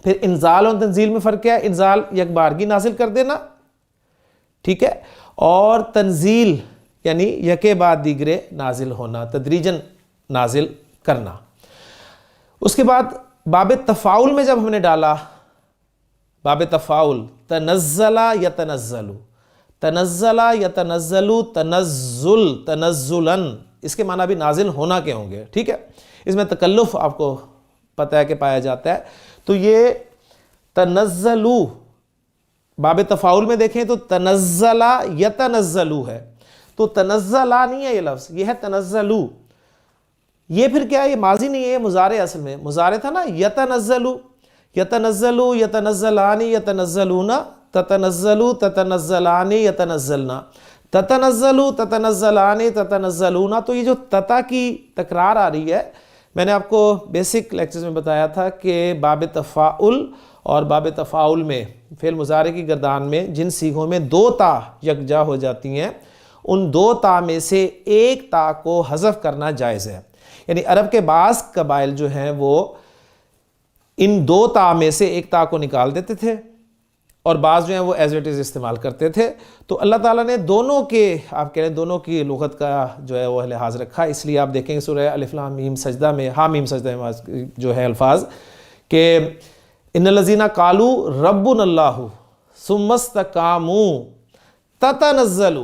A: پھر انزال اور تنزیل میں فرق کیا ہے؟ انزال یک بارگی نازل کر دینا, ٹھیک ہے, اور تنزیل یعنی یکے بعد دیگرے نازل ہونا, تدریجن نازل کرنا. اس کے بعد باب تفاعل میں جب ہم نے ڈالا, باب تفاعل تنزل یتنزل, تنزل یتنزل تنزل تنزلا, اس کے معنی بھی نازل ہونا کے ہوں گے. ٹھیک ہے. اس میں تکلف آپ کو پتہ ہے کہ پایا جاتا ہے. تو یہ تنزلو باب تفاعل میں دیکھیں تو تنزل یتنزلو ہے, تو تنزلا نہیں ہے یہ لفظ, یہ ہے تنزلو. یہ پھر کیا ہے؟ یہ ماضی نہیں ہے, یہ مضارع. اصل میں مضارع تھا نا, یتنزلو یتنزلو یتنزلانی یتنزلون, تتنزلو تتنزلانی یتنزلنا, تتنزلو تتنزلانی تتنزلون. تو یہ جو تتا کی تکرار آ رہی ہے, میں نے آپ کو بیسک لیکچرز میں بتایا تھا کہ باب تفاعل اور باب تفاعل میں فعل مضارع کی گردان میں جن سیغوں میں 2 تا یکجا ہو جاتی ہیں ان 2 تا میں سے ایک تا کو حذف کرنا جائز ہے. یعنی عرب کے بعض قبائل جو ہیں وہ ان 2 تا میں سے ایک تا کو نکال دیتے تھے اور بعض جو ہیں وہ ایز اٹ از استعمال کرتے تھے. تو اللہ تعالیٰ نے دونوں کے آپ کہہ رہے ہیں دونوں کی لغت کا جو ہے وہ لحاظ رکھا. اس لیے آپ دیکھیں گے سورہ الف لام میم سجدہ میں حامیم سجدہ میں جو ہے الفاظ کہ ان الذین قالوا ربنا اللہ ثم استقاموا تتنزل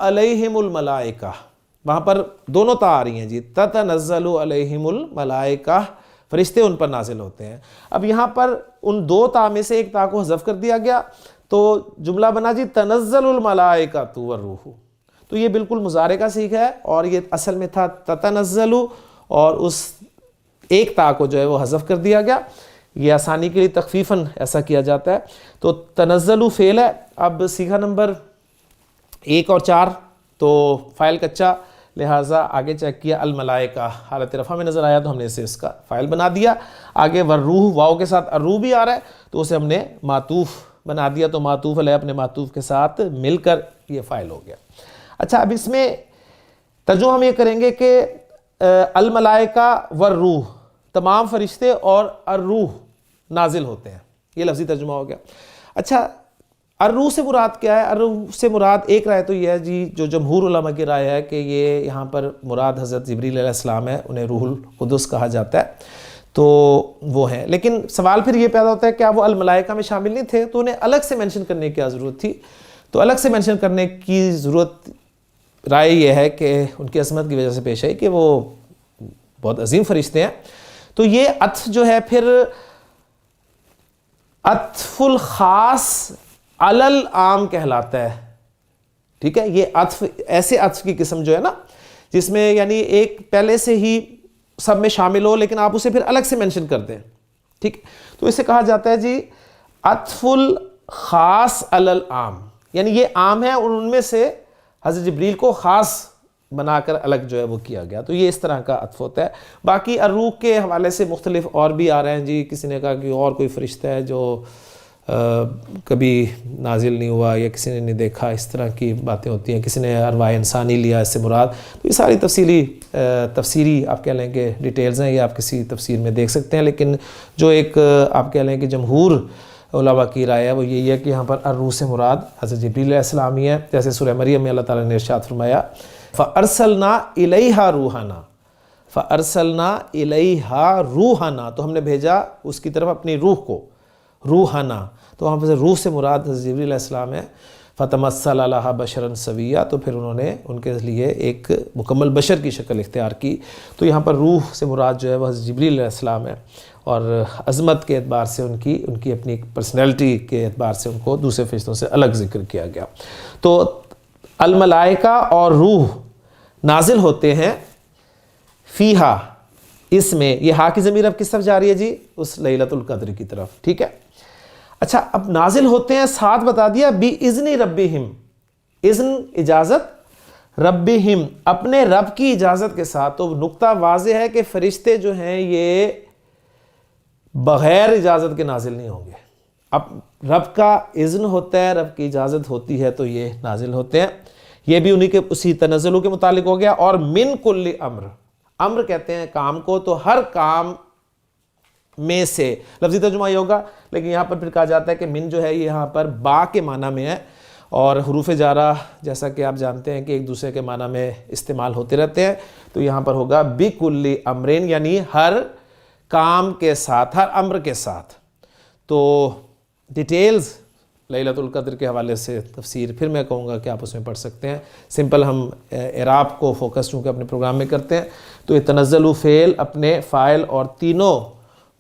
A: علیہم الملائکہ. وہاں پر دونوں تا آ رہی ہیں جی. تتنزل علیہم الملائکہ فرشتے ان پر نازل ہوتے ہیں. اب یہاں پر ان 2 تا میں سے ایک تا کو حذف کر دیا گیا تو جملہ بنا جی تنزل الملائکۃ والروح. تو یہ بالکل مضارع کا سیغہ ہے اور یہ اصل میں تھا تتنزل اور اس ایک تا کو جو ہے وہ حذف کر دیا گیا. یہ آسانی کے لیے تخفیفاً ایسا کیا جاتا ہے. تو تنزل فعل ہے. اب سیغہ نمبر 1 اور 4 تو فاعل کچا لہٰذا آگے چیک کیا الملائکہ حالت رفع میں نظر آیا تو ہم نے اسے اس کا فاعل بنا دیا. آگے والروح واو کے ساتھ الروح بھی آ رہا ہے تو اسے ہم نے معطوف بنا دیا تو معطوف علیہ اپنے معطوف کے ساتھ مل کر یہ فاعل ہو گیا. اچھا اب اس میں ترجمہ ہم یہ کریں گے کہ الملائکہ والروح تمام فرشتے اور الروح نازل ہوتے ہیں. یہ لفظی ترجمہ ہو گیا. اچھا الروح سے مراد کیا ہے؟ الروح سے مراد ایک رائے تو یہ ہے جی جو جمہور علماء کی رائے ہے کہ یہ یہاں پر مراد حضرت جبریل علیہ السلام ہے, انہیں روح القدس کہا جاتا ہے تو وہ ہیں. لیکن سوال پھر یہ پیدا ہوتا ہے کیا وہ الملائکہ میں شامل نہیں تھے تو انہیں الگ سے مینشن کرنے کی کیا ضرورت تھی؟ تو الگ سے مینشن کرنے کی ضرورت رائے یہ ہے کہ ان کی عظمت کی وجہ سے پیش آئی کہ وہ بہت عظیم فرشتے ہیں. تو یہ عطف جو ہے پھر عطف الخاص علی العام کہلاتا ہے. ٹھیک ہے, یہ عطف ایسے عطف کی قسم جو ہے نا جس میں یعنی ایک پہلے سے ہی سب میں شامل ہو لیکن آپ اسے پھر الگ سے مینشن کر دیں. ٹھیک, تو اسے کہا جاتا ہے جی عطف الخاص علی العام. یعنی یہ عام ہے اور ان میں سے حضرت جبریل کو خاص بنا کر الگ جو ہے وہ کیا گیا. تو یہ اس طرح کا عطف ہوتا ہے. باقی الروح کے حوالے سے مختلف اور بھی آ رہے ہیں جی. کسی نے کہا کہ اور کوئی فرشتہ ہے جو کبھی نازل نہیں ہوا یا کسی نے نہیں دیکھا, اس طرح کی باتیں ہوتی ہیں. کسی نے ارواح انسانی لیا اس سے مراد. تو یہ ساری تفسیری آپ کہہ لیں کہ ڈیٹیلز ہیں, یہ آپ کسی تفسیر میں دیکھ سکتے ہیں. لیکن جو ایک آپ کہہ لیں کہ جمہور علماء کی رائے ہے وہ یہی ہے کہ یہاں پر الروح سے مراد حضرت جبریل علیہ السلام ہی ہے. جیسے سورہ مریم میں اللہ تعالیٰ نے ارشاد فرمایا فَأَرْسَلْنَا إِلَيْهَا رُوحَنَا فَأَرْسَلْنَا إِلَيْهَا رُوحَنَا تو ہم نے بھیجا اس کی طرف اپنی روح کو, روحنا. تو وہاں پر روح سے مراد حضرت جبریل علیہ السلام ہے. فَتَمَثَّلَ لَهَا بَشَرًا سَوِيًّا تو پھر انہوں نے ان کے لیے ایک مکمل بشر کی شکل اختیار کی. تو یہاں پر روح سے مراد جو ہے وہ حضرت جبریل علیہ السلام ہے اور عظمت کے اعتبار سے ان کی اپنی پرسنالٹی کے اعتبار سے ان کو دوسرے فرشتوں سے الگ ذکر کیا گیا. تو الملائکہ اور روح نازل ہوتے ہیں فیہا, اس میں. یہ ہا کی ضمیر اب کس طرف جا رہی ہے جی؟ اس لیلۃ القدر کی طرف. ٹھیک ہے. اچھا اب نازل ہوتے ہیں ساتھ بتا دیا بِإِذْنِ رَبِّهِمْ, اذن اجازت, ربہم اپنے رب کی اجازت کے ساتھ. تو نقطہ واضح ہے کہ فرشتے جو ہیں یہ بغیر اجازت کے نازل نہیں ہوں گے. اب رب کا اذن ہوتا ہے, رب کی اجازت ہوتی ہے تو یہ نازل ہوتے ہیں. یہ بھی انہی کے اسی تنزلوں کے متعلق ہو گیا. اور من کل امر, امر کہتے ہیں کام کو, تو ہر کام میں سے. لفظی ترجمہ یہ ہوگا لیکن یہاں پر پھر کہا جاتا ہے کہ من جو ہے یہ یہاں پر با کے معنی میں ہے اور حروف جارہ جیسا کہ آپ جانتے ہیں کہ ایک دوسرے کے معنی میں استعمال ہوتے رہتے ہیں. تو یہاں پر ہوگا بِكُلِّ امرین یعنی ہر کام کے ساتھ, ہر امر کے ساتھ. تو ڈیٹیلز لیلۃ القدر کے حوالے سے تفسیر پھر میں کہوں گا کہ آپ اس میں پڑھ سکتے ہیں. سمپل ہم اعراب کو فوکس چونکہ اپنے پروگرام میں کرتے ہیں تو یہ تنزل فعل اپنے فاعل اور تینوں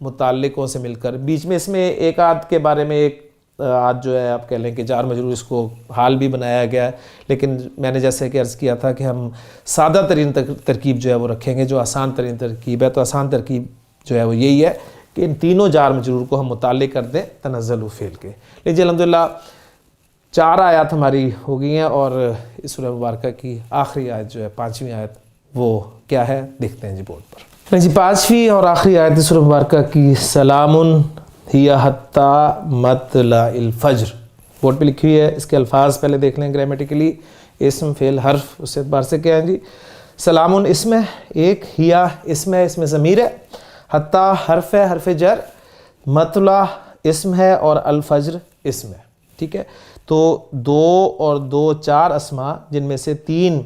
A: متعلقوں سے مل کر. بیچ میں اس میں ایک آدھ کے بارے میں ایک آدھ جو ہے آپ کہہ لیں کہ جار مجرور اس کو حال بھی بنایا گیا ہے. لیکن میں نے جیسے کہ عرض کیا تھا کہ ہم سادہ ترین ترکیب جو ہے وہ رکھیں گے, جو آسان ترین ترکیب ہے. تو آسان ترکیب جو ہے وہ یہی ہے کہ ان تینوں جار مجرور کو ہم متعلق کر دیں تنزل فعل کے. لیجیے الحمدللہ 4 آیات ہماری ہو گئی ہیں اور اس سورہ مبارکہ کی آخری آیت جو ہے 5ویں آیت وہ کیا ہے دیکھتے ہیں جی بورڈ پر. جی 5ویں اور آخری آیت سورہ مبارکہ کی سلام ہی حتی مطلع الفجر، بورڈ پہ لکھی ہوئی ہے. اس کے الفاظ پہلے دیکھ لیں گرامیٹیکلی. اسم فعل حرف اس اعتبار سے کیا ہے جی؟ سلام اسم ہے ایک، ہیا اسم ہے، اسم ضمیر ہے، حتی حرف ہے، حرف جر، مطلع اسم ہے اور الفجر اسم ہے. ٹھیک ہے، تو 2 اور 2 4 اسماء، جن میں سے 3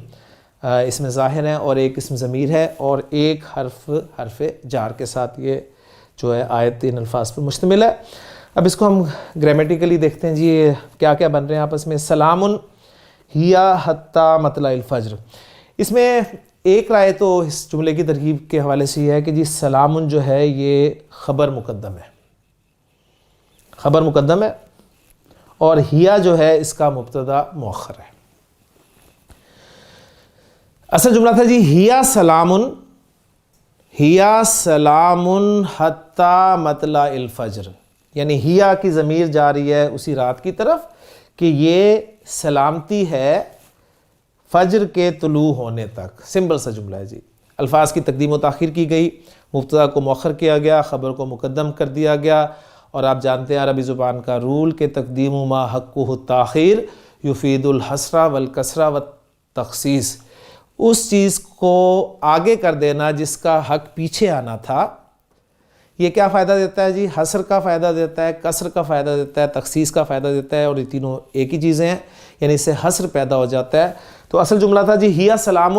A: اسم ظاہر ہیں اور ایک اسم ضمیر ہے اور ایک حرف جار کے ساتھ یہ جو ہے آیت ان الفاظ پر مشتمل ہے. اب اس کو ہم گرامیٹیکلی دیکھتے ہیں جی کیا کیا بن رہے ہیں آپس میں. سلام ہی حتی مطلع الفجر، اس میں ایک رائے تو اس جملے کی ترکیب کے حوالے سے یہ ہے کہ جی سلام جو ہے یہ خبر مقدم ہے، خبر مقدم ہے، اور ہیا جو ہے اس کا مبتدا مؤخر ہے. اصل جملہ تھا جی ہیا سلام حتی مطلع الفجر، یعنی ہیا کی ضمیر جا رہی ہے اسی رات کی طرف کہ یہ سلامتی ہے فجر کے طلوع ہونے تک. سمپل سا جملہ ہے جی. الفاظ کی تقدیم و تاخیر کی گئی، مبتدا کو مؤخر کیا گیا، خبر کو مقدم کر دیا گیا. اور آپ جانتے ہیں عربی زبان کا رول کہ تقدیم ما حقہ التاخیر یفید الحصر والکسر والتخصیص، اس چیز کو آگے کر دینا جس کا حق پیچھے آنا تھا. یہ کیا فائدہ دیتا ہے جی؟ حصر کا فائدہ دیتا ہے، کسر کا فائدہ دیتا ہے، تخصیص کا فائدہ دیتا ہے، اور یہ تینوں ایک ہی چیزیں ہیں، یعنی اس سے حصر پیدا ہو جاتا ہے. تو اصل جملہ تھا جی ہیا سلام،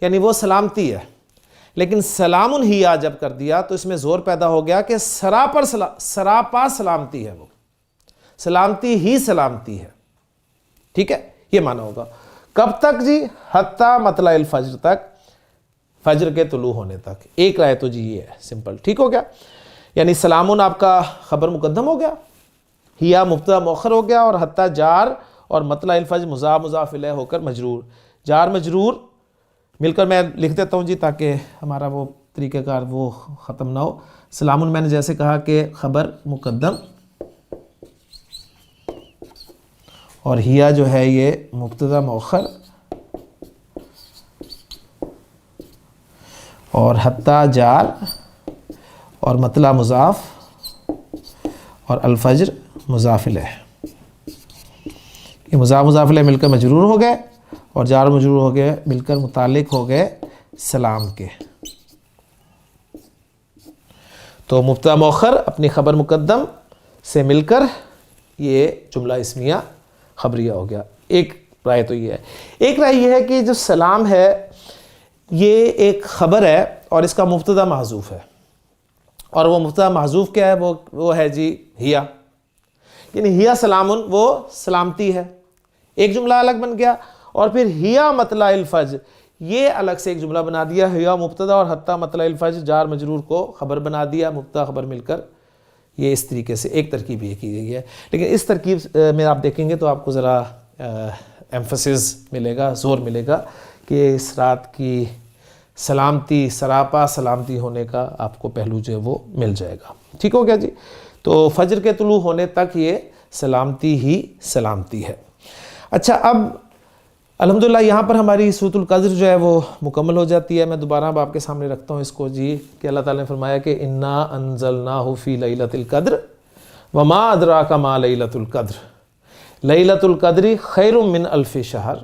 A: یعنی وہ سلامتی ہے. لیکن سلام ہیا جب کر دیا تو اس میں زور پیدا ہو گیا کہ سراپا سلامتی ہے، وہ سلامتی ہی سلامتی ہے. ٹھیک ہے، یہ معنی ہوگا. کب تک جی؟ حتی مطلع الفجر تک، فجر کے طلوع ہونے تک. ایک رائے تو جی یہ ہے، سمپل. ٹھیک ہو گیا، یعنی سلام آپ کا خبر مقدم ہو گیا، ہیا مبتدا مؤخر ہو گیا، اور حتی جار اور مطلع الفجر مضاف مضاف الیہ ہو کر مجرور. جار مجرور مل کر میں لکھ دیتا ہوں جی تاکہ ہمارا وہ طریقہ کار وہ ختم نہ ہو. سلام میں نے جیسے کہا کہ خبر مقدم، اور ہیا جو ہے یہ مبتدا مؤخر، اور حتی جار اور مطلع مضاف اور الفجر مضاف الیہ. یہ مضاف مضاف الیہ مل کر مجرور ہو گئے، اور جار مجرور ہو گئے مل کر متعلق ہو گئے سلام کے. تو مبتدا مؤخر اپنی خبر مقدم سے مل کر یہ جملہ اسمیہ خبریہ ہو گیا. ایک رائے تو یہ ہے. ایک رائے یہ ہے کہ جو سلام ہے یہ ایک خبر ہے اور اس کا مبتدا محذوف ہے، اور وہ مبتدا محذوف کیا ہے؟ وہ ہے جی ہیا، یعنی ہیا سلام وہ سلامتی ہے. ایک جملہ الگ بن گیا، اور پھر ہیا مطلع الفجر یہ الگ سے ایک جملہ بنا دیا. ہیا مبتدا اور حتی مطلع الفجر جار مجرور کو خبر بنا دیا، مبتدا خبر مل کر. یہ اس طریقے سے ایک ترکیب یہ کی گئی ہے. لیکن اس ترکیب میں آپ دیکھیں گے تو آپ کو ذرا ایمفسس ملے گا، زور ملے گا کہ اس رات کی سلامتی، سراپا سلامتی ہونے کا آپ کو پہلو جو ہے وہ مل جائے گا. ٹھیک ہو گیا جی. تو فجر کے طلوع ہونے تک یہ سلامتی ہی سلامتی ہے. اچھا، اب الحمدللہ یہاں پر ہماری سورۃ القدر جو ہے وہ مکمل ہو جاتی ہے. میں دوبارہ اب آپ کے سامنے رکھتا ہوں اس کو جی کہ اللہ تعالیٰ نے فرمایا کہ انا انزلناہ فی لیلۃ القدر وما ادراک ما لیلۃ القدر لیلۃ القدر خیر من الف شہر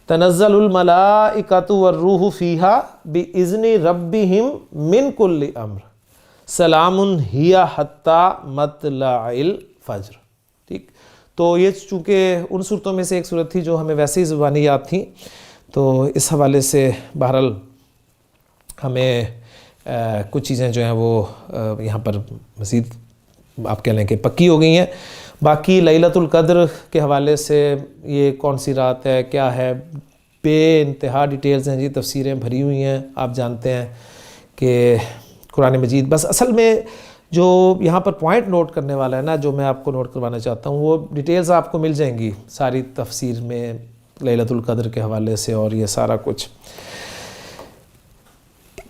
A: تنزل الملائکۃ والروح فیہا باذن ربہم من کل امر سلام ہی حتی مطلع الفجر. ٹھیک، تو یہ چونکہ ان صورتوں میں سے ایک صورت تھی جو ہمیں ویسے ہی زبانی یاد تھیں، تو اس حوالے سے بہرحال ہمیں کچھ چیزیں جو ہیں وہ یہاں پر مزید آپ کہہ لیں کہ پکی ہو گئی ہیں. باقی لیلۃ القدر کے حوالے سے یہ کون سی رات ہے، کیا ہے، بے انتہا ڈیٹیلز ہیں جی، تفسیریں بھری ہوئی ہیں. آپ جانتے ہیں کہ قرآن مجید، بس اصل میں جو یہاں پر پوائنٹ نوٹ کرنے والا ہے نا، جو میں آپ کو نوٹ کروانا چاہتا ہوں، وہ ڈیٹیلز آپ کو مل جائیں گی ساری تفسیر میں لیلۃ القدر کے حوالے سے اور یہ سارا کچھ.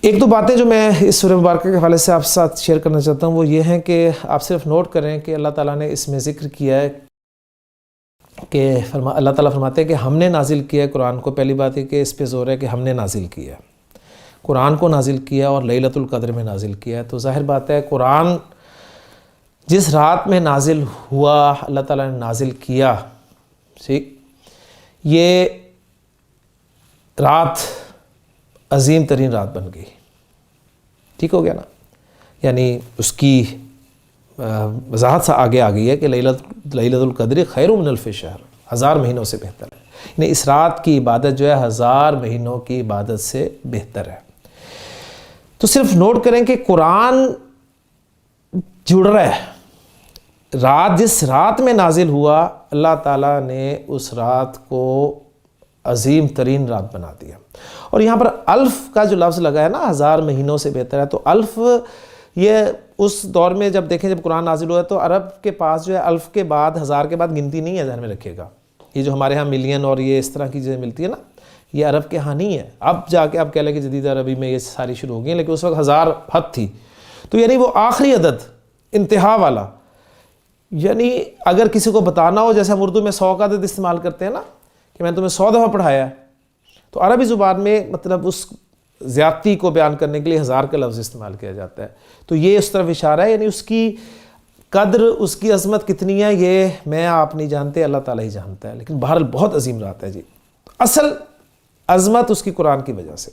A: ایک دو باتیں جو میں اس سورہ مبارکہ کے حوالے سے آپ ساتھ شیئر کرنا چاہتا ہوں وہ یہ ہیں کہ آپ صرف نوٹ کریں کہ اللہ تعالیٰ نے اس میں ذکر کیا ہے کہ اللہ تعالیٰ فرماتے ہیں کہ ہم نے نازل کیا ہے قرآن کو. پہلی بات ہے کہ اس پہ زور ہے کہ ہم نے نازل کیا ہے. قرآن کو نازل کیا اور لیلۃ القدر میں نازل کیا ہے، تو ظاہر بات ہے قرآن جس رات میں نازل ہوا، اللہ تعالیٰ نے نازل کیا، ٹھیک، یہ رات عظیم ترین رات بن گئی، ٹھیک ہو گیا نا، یعنی اس کی وضاحت سے آگے آ گئی ہے کہ لیلۃ القدر خیر من الف شہر، 1000 مہینوں سے بہتر ہے، یعنی اس رات کی عبادت جو ہے 1000 مہینوں کی عبادت سے بہتر ہے۔ تو صرف نوٹ کریں کہ قرآن جڑ رہا ہے، رات جس رات میں نازل ہوا اللہ تعالیٰ نے اس رات کو عظیم ترین رات بنا دیا۔ اور یہاں پر الف کا جو لفظ لگا ہے نا، 1000 مہینوں سے بہتر ہے، تو الف یہ اس دور میں جب دیکھیں جب قرآن نازل ہوا ہے تو عرب کے پاس جو ہے الف کے بعد 1000 کے بعد گنتی نہیں ہے، ذہن میں رکھیے گا، یہ جو ہمارے ہاں ملین اور یہ اس طرح کی چیزیں ملتی ہے نا، یہ عرب کے ہاں نہیں ہے۔ اب جا کے آپ کہہ لیں کہ جدید عربی میں یہ ساری شروع ہو گئی ہیں، لیکن اس وقت 1000 حد تھی، تو یعنی وہ آخری عدد انتہا والا، یعنی اگر کسی کو بتانا ہو جیسے ہم اردو میں 100 کا عدد استعمال کرتے ہیں نا کہ میں نے تمہیں 100 دفعہ پڑھایا ہے، تو عربی زبان میں مطلب اس زیادتی کو بیان کرنے کے لیے 1000 کا لفظ استعمال کیا جاتا ہے، تو یہ اس طرف اشارہ ہے، یعنی اس کی قدر، اس کی عظمت کتنی ہے یہ میں آپ نہیں جانتے، اللہ تعالیٰ ہی جانتا ہے، لیکن بہرحال بہت عظیم رات ہے جی، اصل عظمت اس کی قرآن کی وجہ سے۔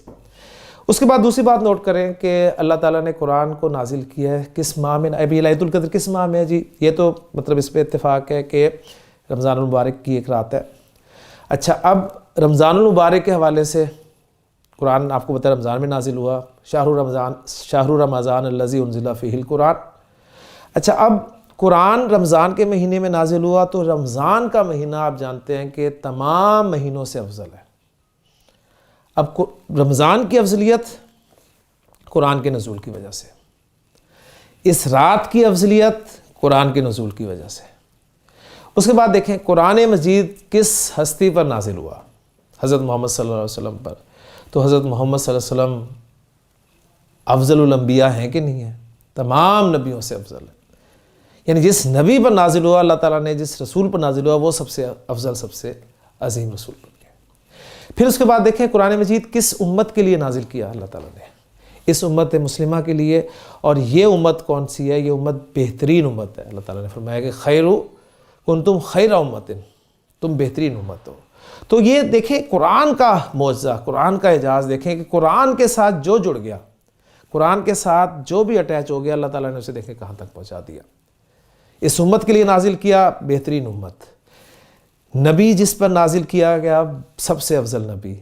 A: اس کے بعد دوسری بات نوٹ کریں کہ اللہ تعالیٰ نے قرآن کو نازل کیا ہے کس ماہ میں، ابھی لیلۃ القدر کس ماہ میں ہے جی، یہ تو مطلب اس پہ اتفاق ہے کہ رمضان المبارک کی ایک رات ہے۔ اچھا، اب رمضان المبارک کے حوالے سے قرآن آپ کو پتہ ہے رمضان میں نازل ہوا، شہر رمضان الذی انزل فیہ القرآن۔ اچھا، اب قرآن رمضان کے مہینے میں نازل ہوا تو رمضان کا مہینہ آپ جانتے ہیں کہ تمام مہینوں سے افضل ہے۔ اب رمضان کی افضلیت قرآن کے نزول کی وجہ سے، اس رات کی افضلیت قرآن کے نزول کی وجہ سے۔ اس کے بعد دیکھیں قرآن مجید کس ہستی پر نازل ہوا، حضرت محمد صلی اللہ علیہ وسلم پر، تو حضرت محمد صلی اللہ علیہ وسلم افضل الانبیاء ہیں کہ نہیں ہیں؟ تمام نبیوں سے افضل ہے، یعنی جس نبی پر نازل ہوا اللہ تعالیٰ نے، جس رسول پر نازل ہوا وہ سب سے افضل، سب سے عظیم رسول بن گیا۔ پھر اس کے بعد دیکھیں قرآن مجید کس امت کے لیے نازل کیا اللہ تعالیٰ نے، اس امت مسلمہ کے لیے، اور یہ امت کون سی ہے؟ یہ امت بہترین امت ہے۔ اللہ تعالیٰ نے فرمایا کہ کنتم خیر امت، تم بہترین امت ہو۔ تو یہ دیکھیں قرآن کا معجزہ، قرآن کا اعجاز دیکھیں کہ قرآن کے ساتھ جو جڑ گیا، قرآن کے ساتھ جو بھی اٹیچ ہو گیا اللہ تعالیٰ نے اسے دیکھیں کہاں تک پہنچا دیا۔ اس امت کے لیے نازل کیا بہترین امت، نبی جس پر نازل کیا گیا سب سے افضل نبی،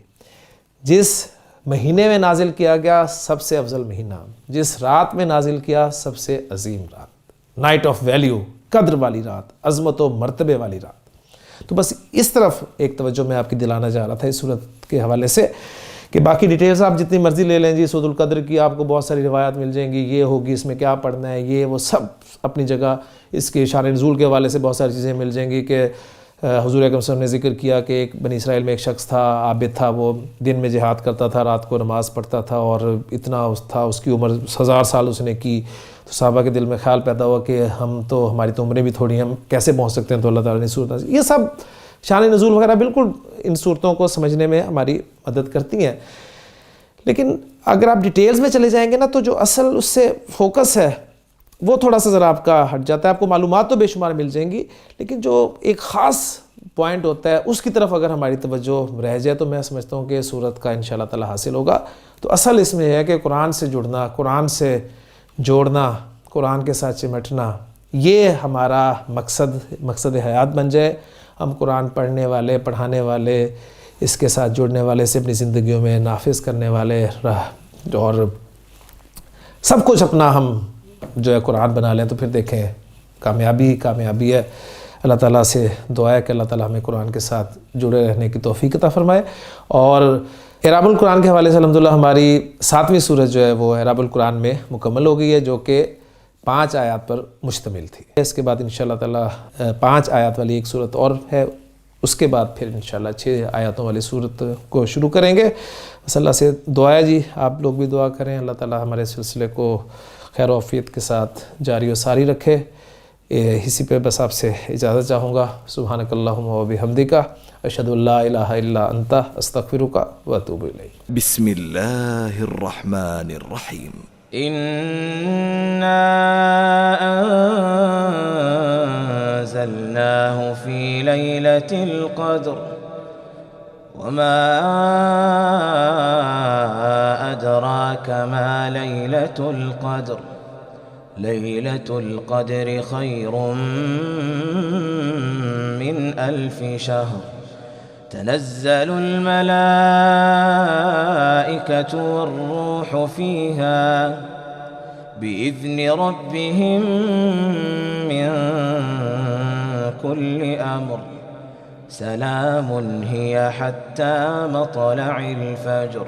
A: جس مہینے میں نازل کیا گیا سب سے افضل مہینہ، جس رات میں نازل کیا سب سے عظیم رات، نائٹ آف ویلیو، قدر والی رات، عظمت و مرتبے والی رات۔ تو بس اس طرف ایک توجہ میں آپ کی دلانا چاہ رہا تھا اس صورت کے حوالے سے، کہ باقی ڈیٹیلز آپ جتنی مرضی لے لیں جی، سورۃ القدر کی آپ کو بہت ساری روایات مل جائیں گی، یہ ہوگی، اس میں کیا پڑھنا ہے، یہ وہ سب اپنی جگہ، اس کے شان نزول کے حوالے سے بہت ساری چیزیں مل جائیں گی کہ حضور اکرم صلی اللہ علیہ وسلم نے ذکر کیا کہ ایک بنی اسرائیل میں ایک شخص تھا، عابد تھا، وہ دن میں جہاد کرتا تھا، رات کو نماز پڑھتا تھا، اور اتنا تھا اس کی عمر 1000 سال اس نے کی، تو صحابہ کے دل میں خیال پیدا ہوا کہ ہم تو، ہماری تو عمریں بھی تھوڑی ہیں، ہم کیسے پہنچ سکتے ہیں، تو اللہ تعالیٰ نے صورت، یہ سب شان نزول وغیرہ بالکل ان صورتوں کو سمجھنے میں ہماری مدد کرتی ہیں، لیکن اگر آپ ڈیٹیلز میں چلے جائیں گے نا تو جو اصل اس سے فوکس ہے وہ تھوڑا سا ذرا آپ کا ہٹ جاتا ہے۔ آپ کو معلومات تو بے شمار مل جائیں گی، لیکن جو ایک خاص پوائنٹ ہوتا ہے اس کی طرف اگر ہماری توجہ رہ جائے تو میں سمجھتا ہوں کہ صورت کا انشاءاللہ تعالی حاصل ہوگا۔ تو اصل اس میں ہے کہ قرآن سے جڑنا، قرآن سے جوڑنا، قرآن کے ساتھ چمٹنا، یہ ہمارا مقصد حیات بن جائے، ہم قرآن پڑھنے والے، پڑھانے والے، اس کے ساتھ جڑنے والے سے اپنی زندگیوں میں نافذ کرنے والے، اور سب کچھ اپنا ہم جو ہے قرآن بنا لیں، تو پھر دیکھیں کامیابی ہے۔ اللہ تعالیٰ سے دعا ہے کہ اللہ تعالیٰ ہمیں قرآن کے ساتھ جڑے رہنے کی توفیق عطا فرمائے۔ اور اعراب القرآن کے حوالے سے الحمدللہ ہماری 7ویں سورت جو ہے وہ اعراب القرآن میں مکمل ہو گئی ہے، جو کہ 5 آیات پر مشتمل تھی۔ اس کے بعد انشاءاللہ تعالیٰ 5 آیات والی ایک سورت اور ہے، اس کے بعد پھر انشاءاللہ 6 آیاتوں والی سورت کو شروع کریں گے۔ بس اللہ سے دعا ہے جی، آپ لوگ بھی دعا کریں، اللہ تعالیٰ ہمارے سلسلے کو خیر و عافیت کے ساتھ جاری و ساری رکھے۔ اسی پہ بس آپ سے اجازت چاہوں گا. سبحانک اللہم و بحمدک، اشہد ان لا الہ الا انت، استغفرک و اتوب الیک.
B: بسم اللہ الرحمن الرحیم.
C: إنا أنزلناه في ليلة القدر وما أدراك ما ليلة القدر ليلة القدر خير من 1000 شهر تنزل الملائكة والروح فيها بإذن ربهم من كل أمر سلام هي حتى مطلع الفجر.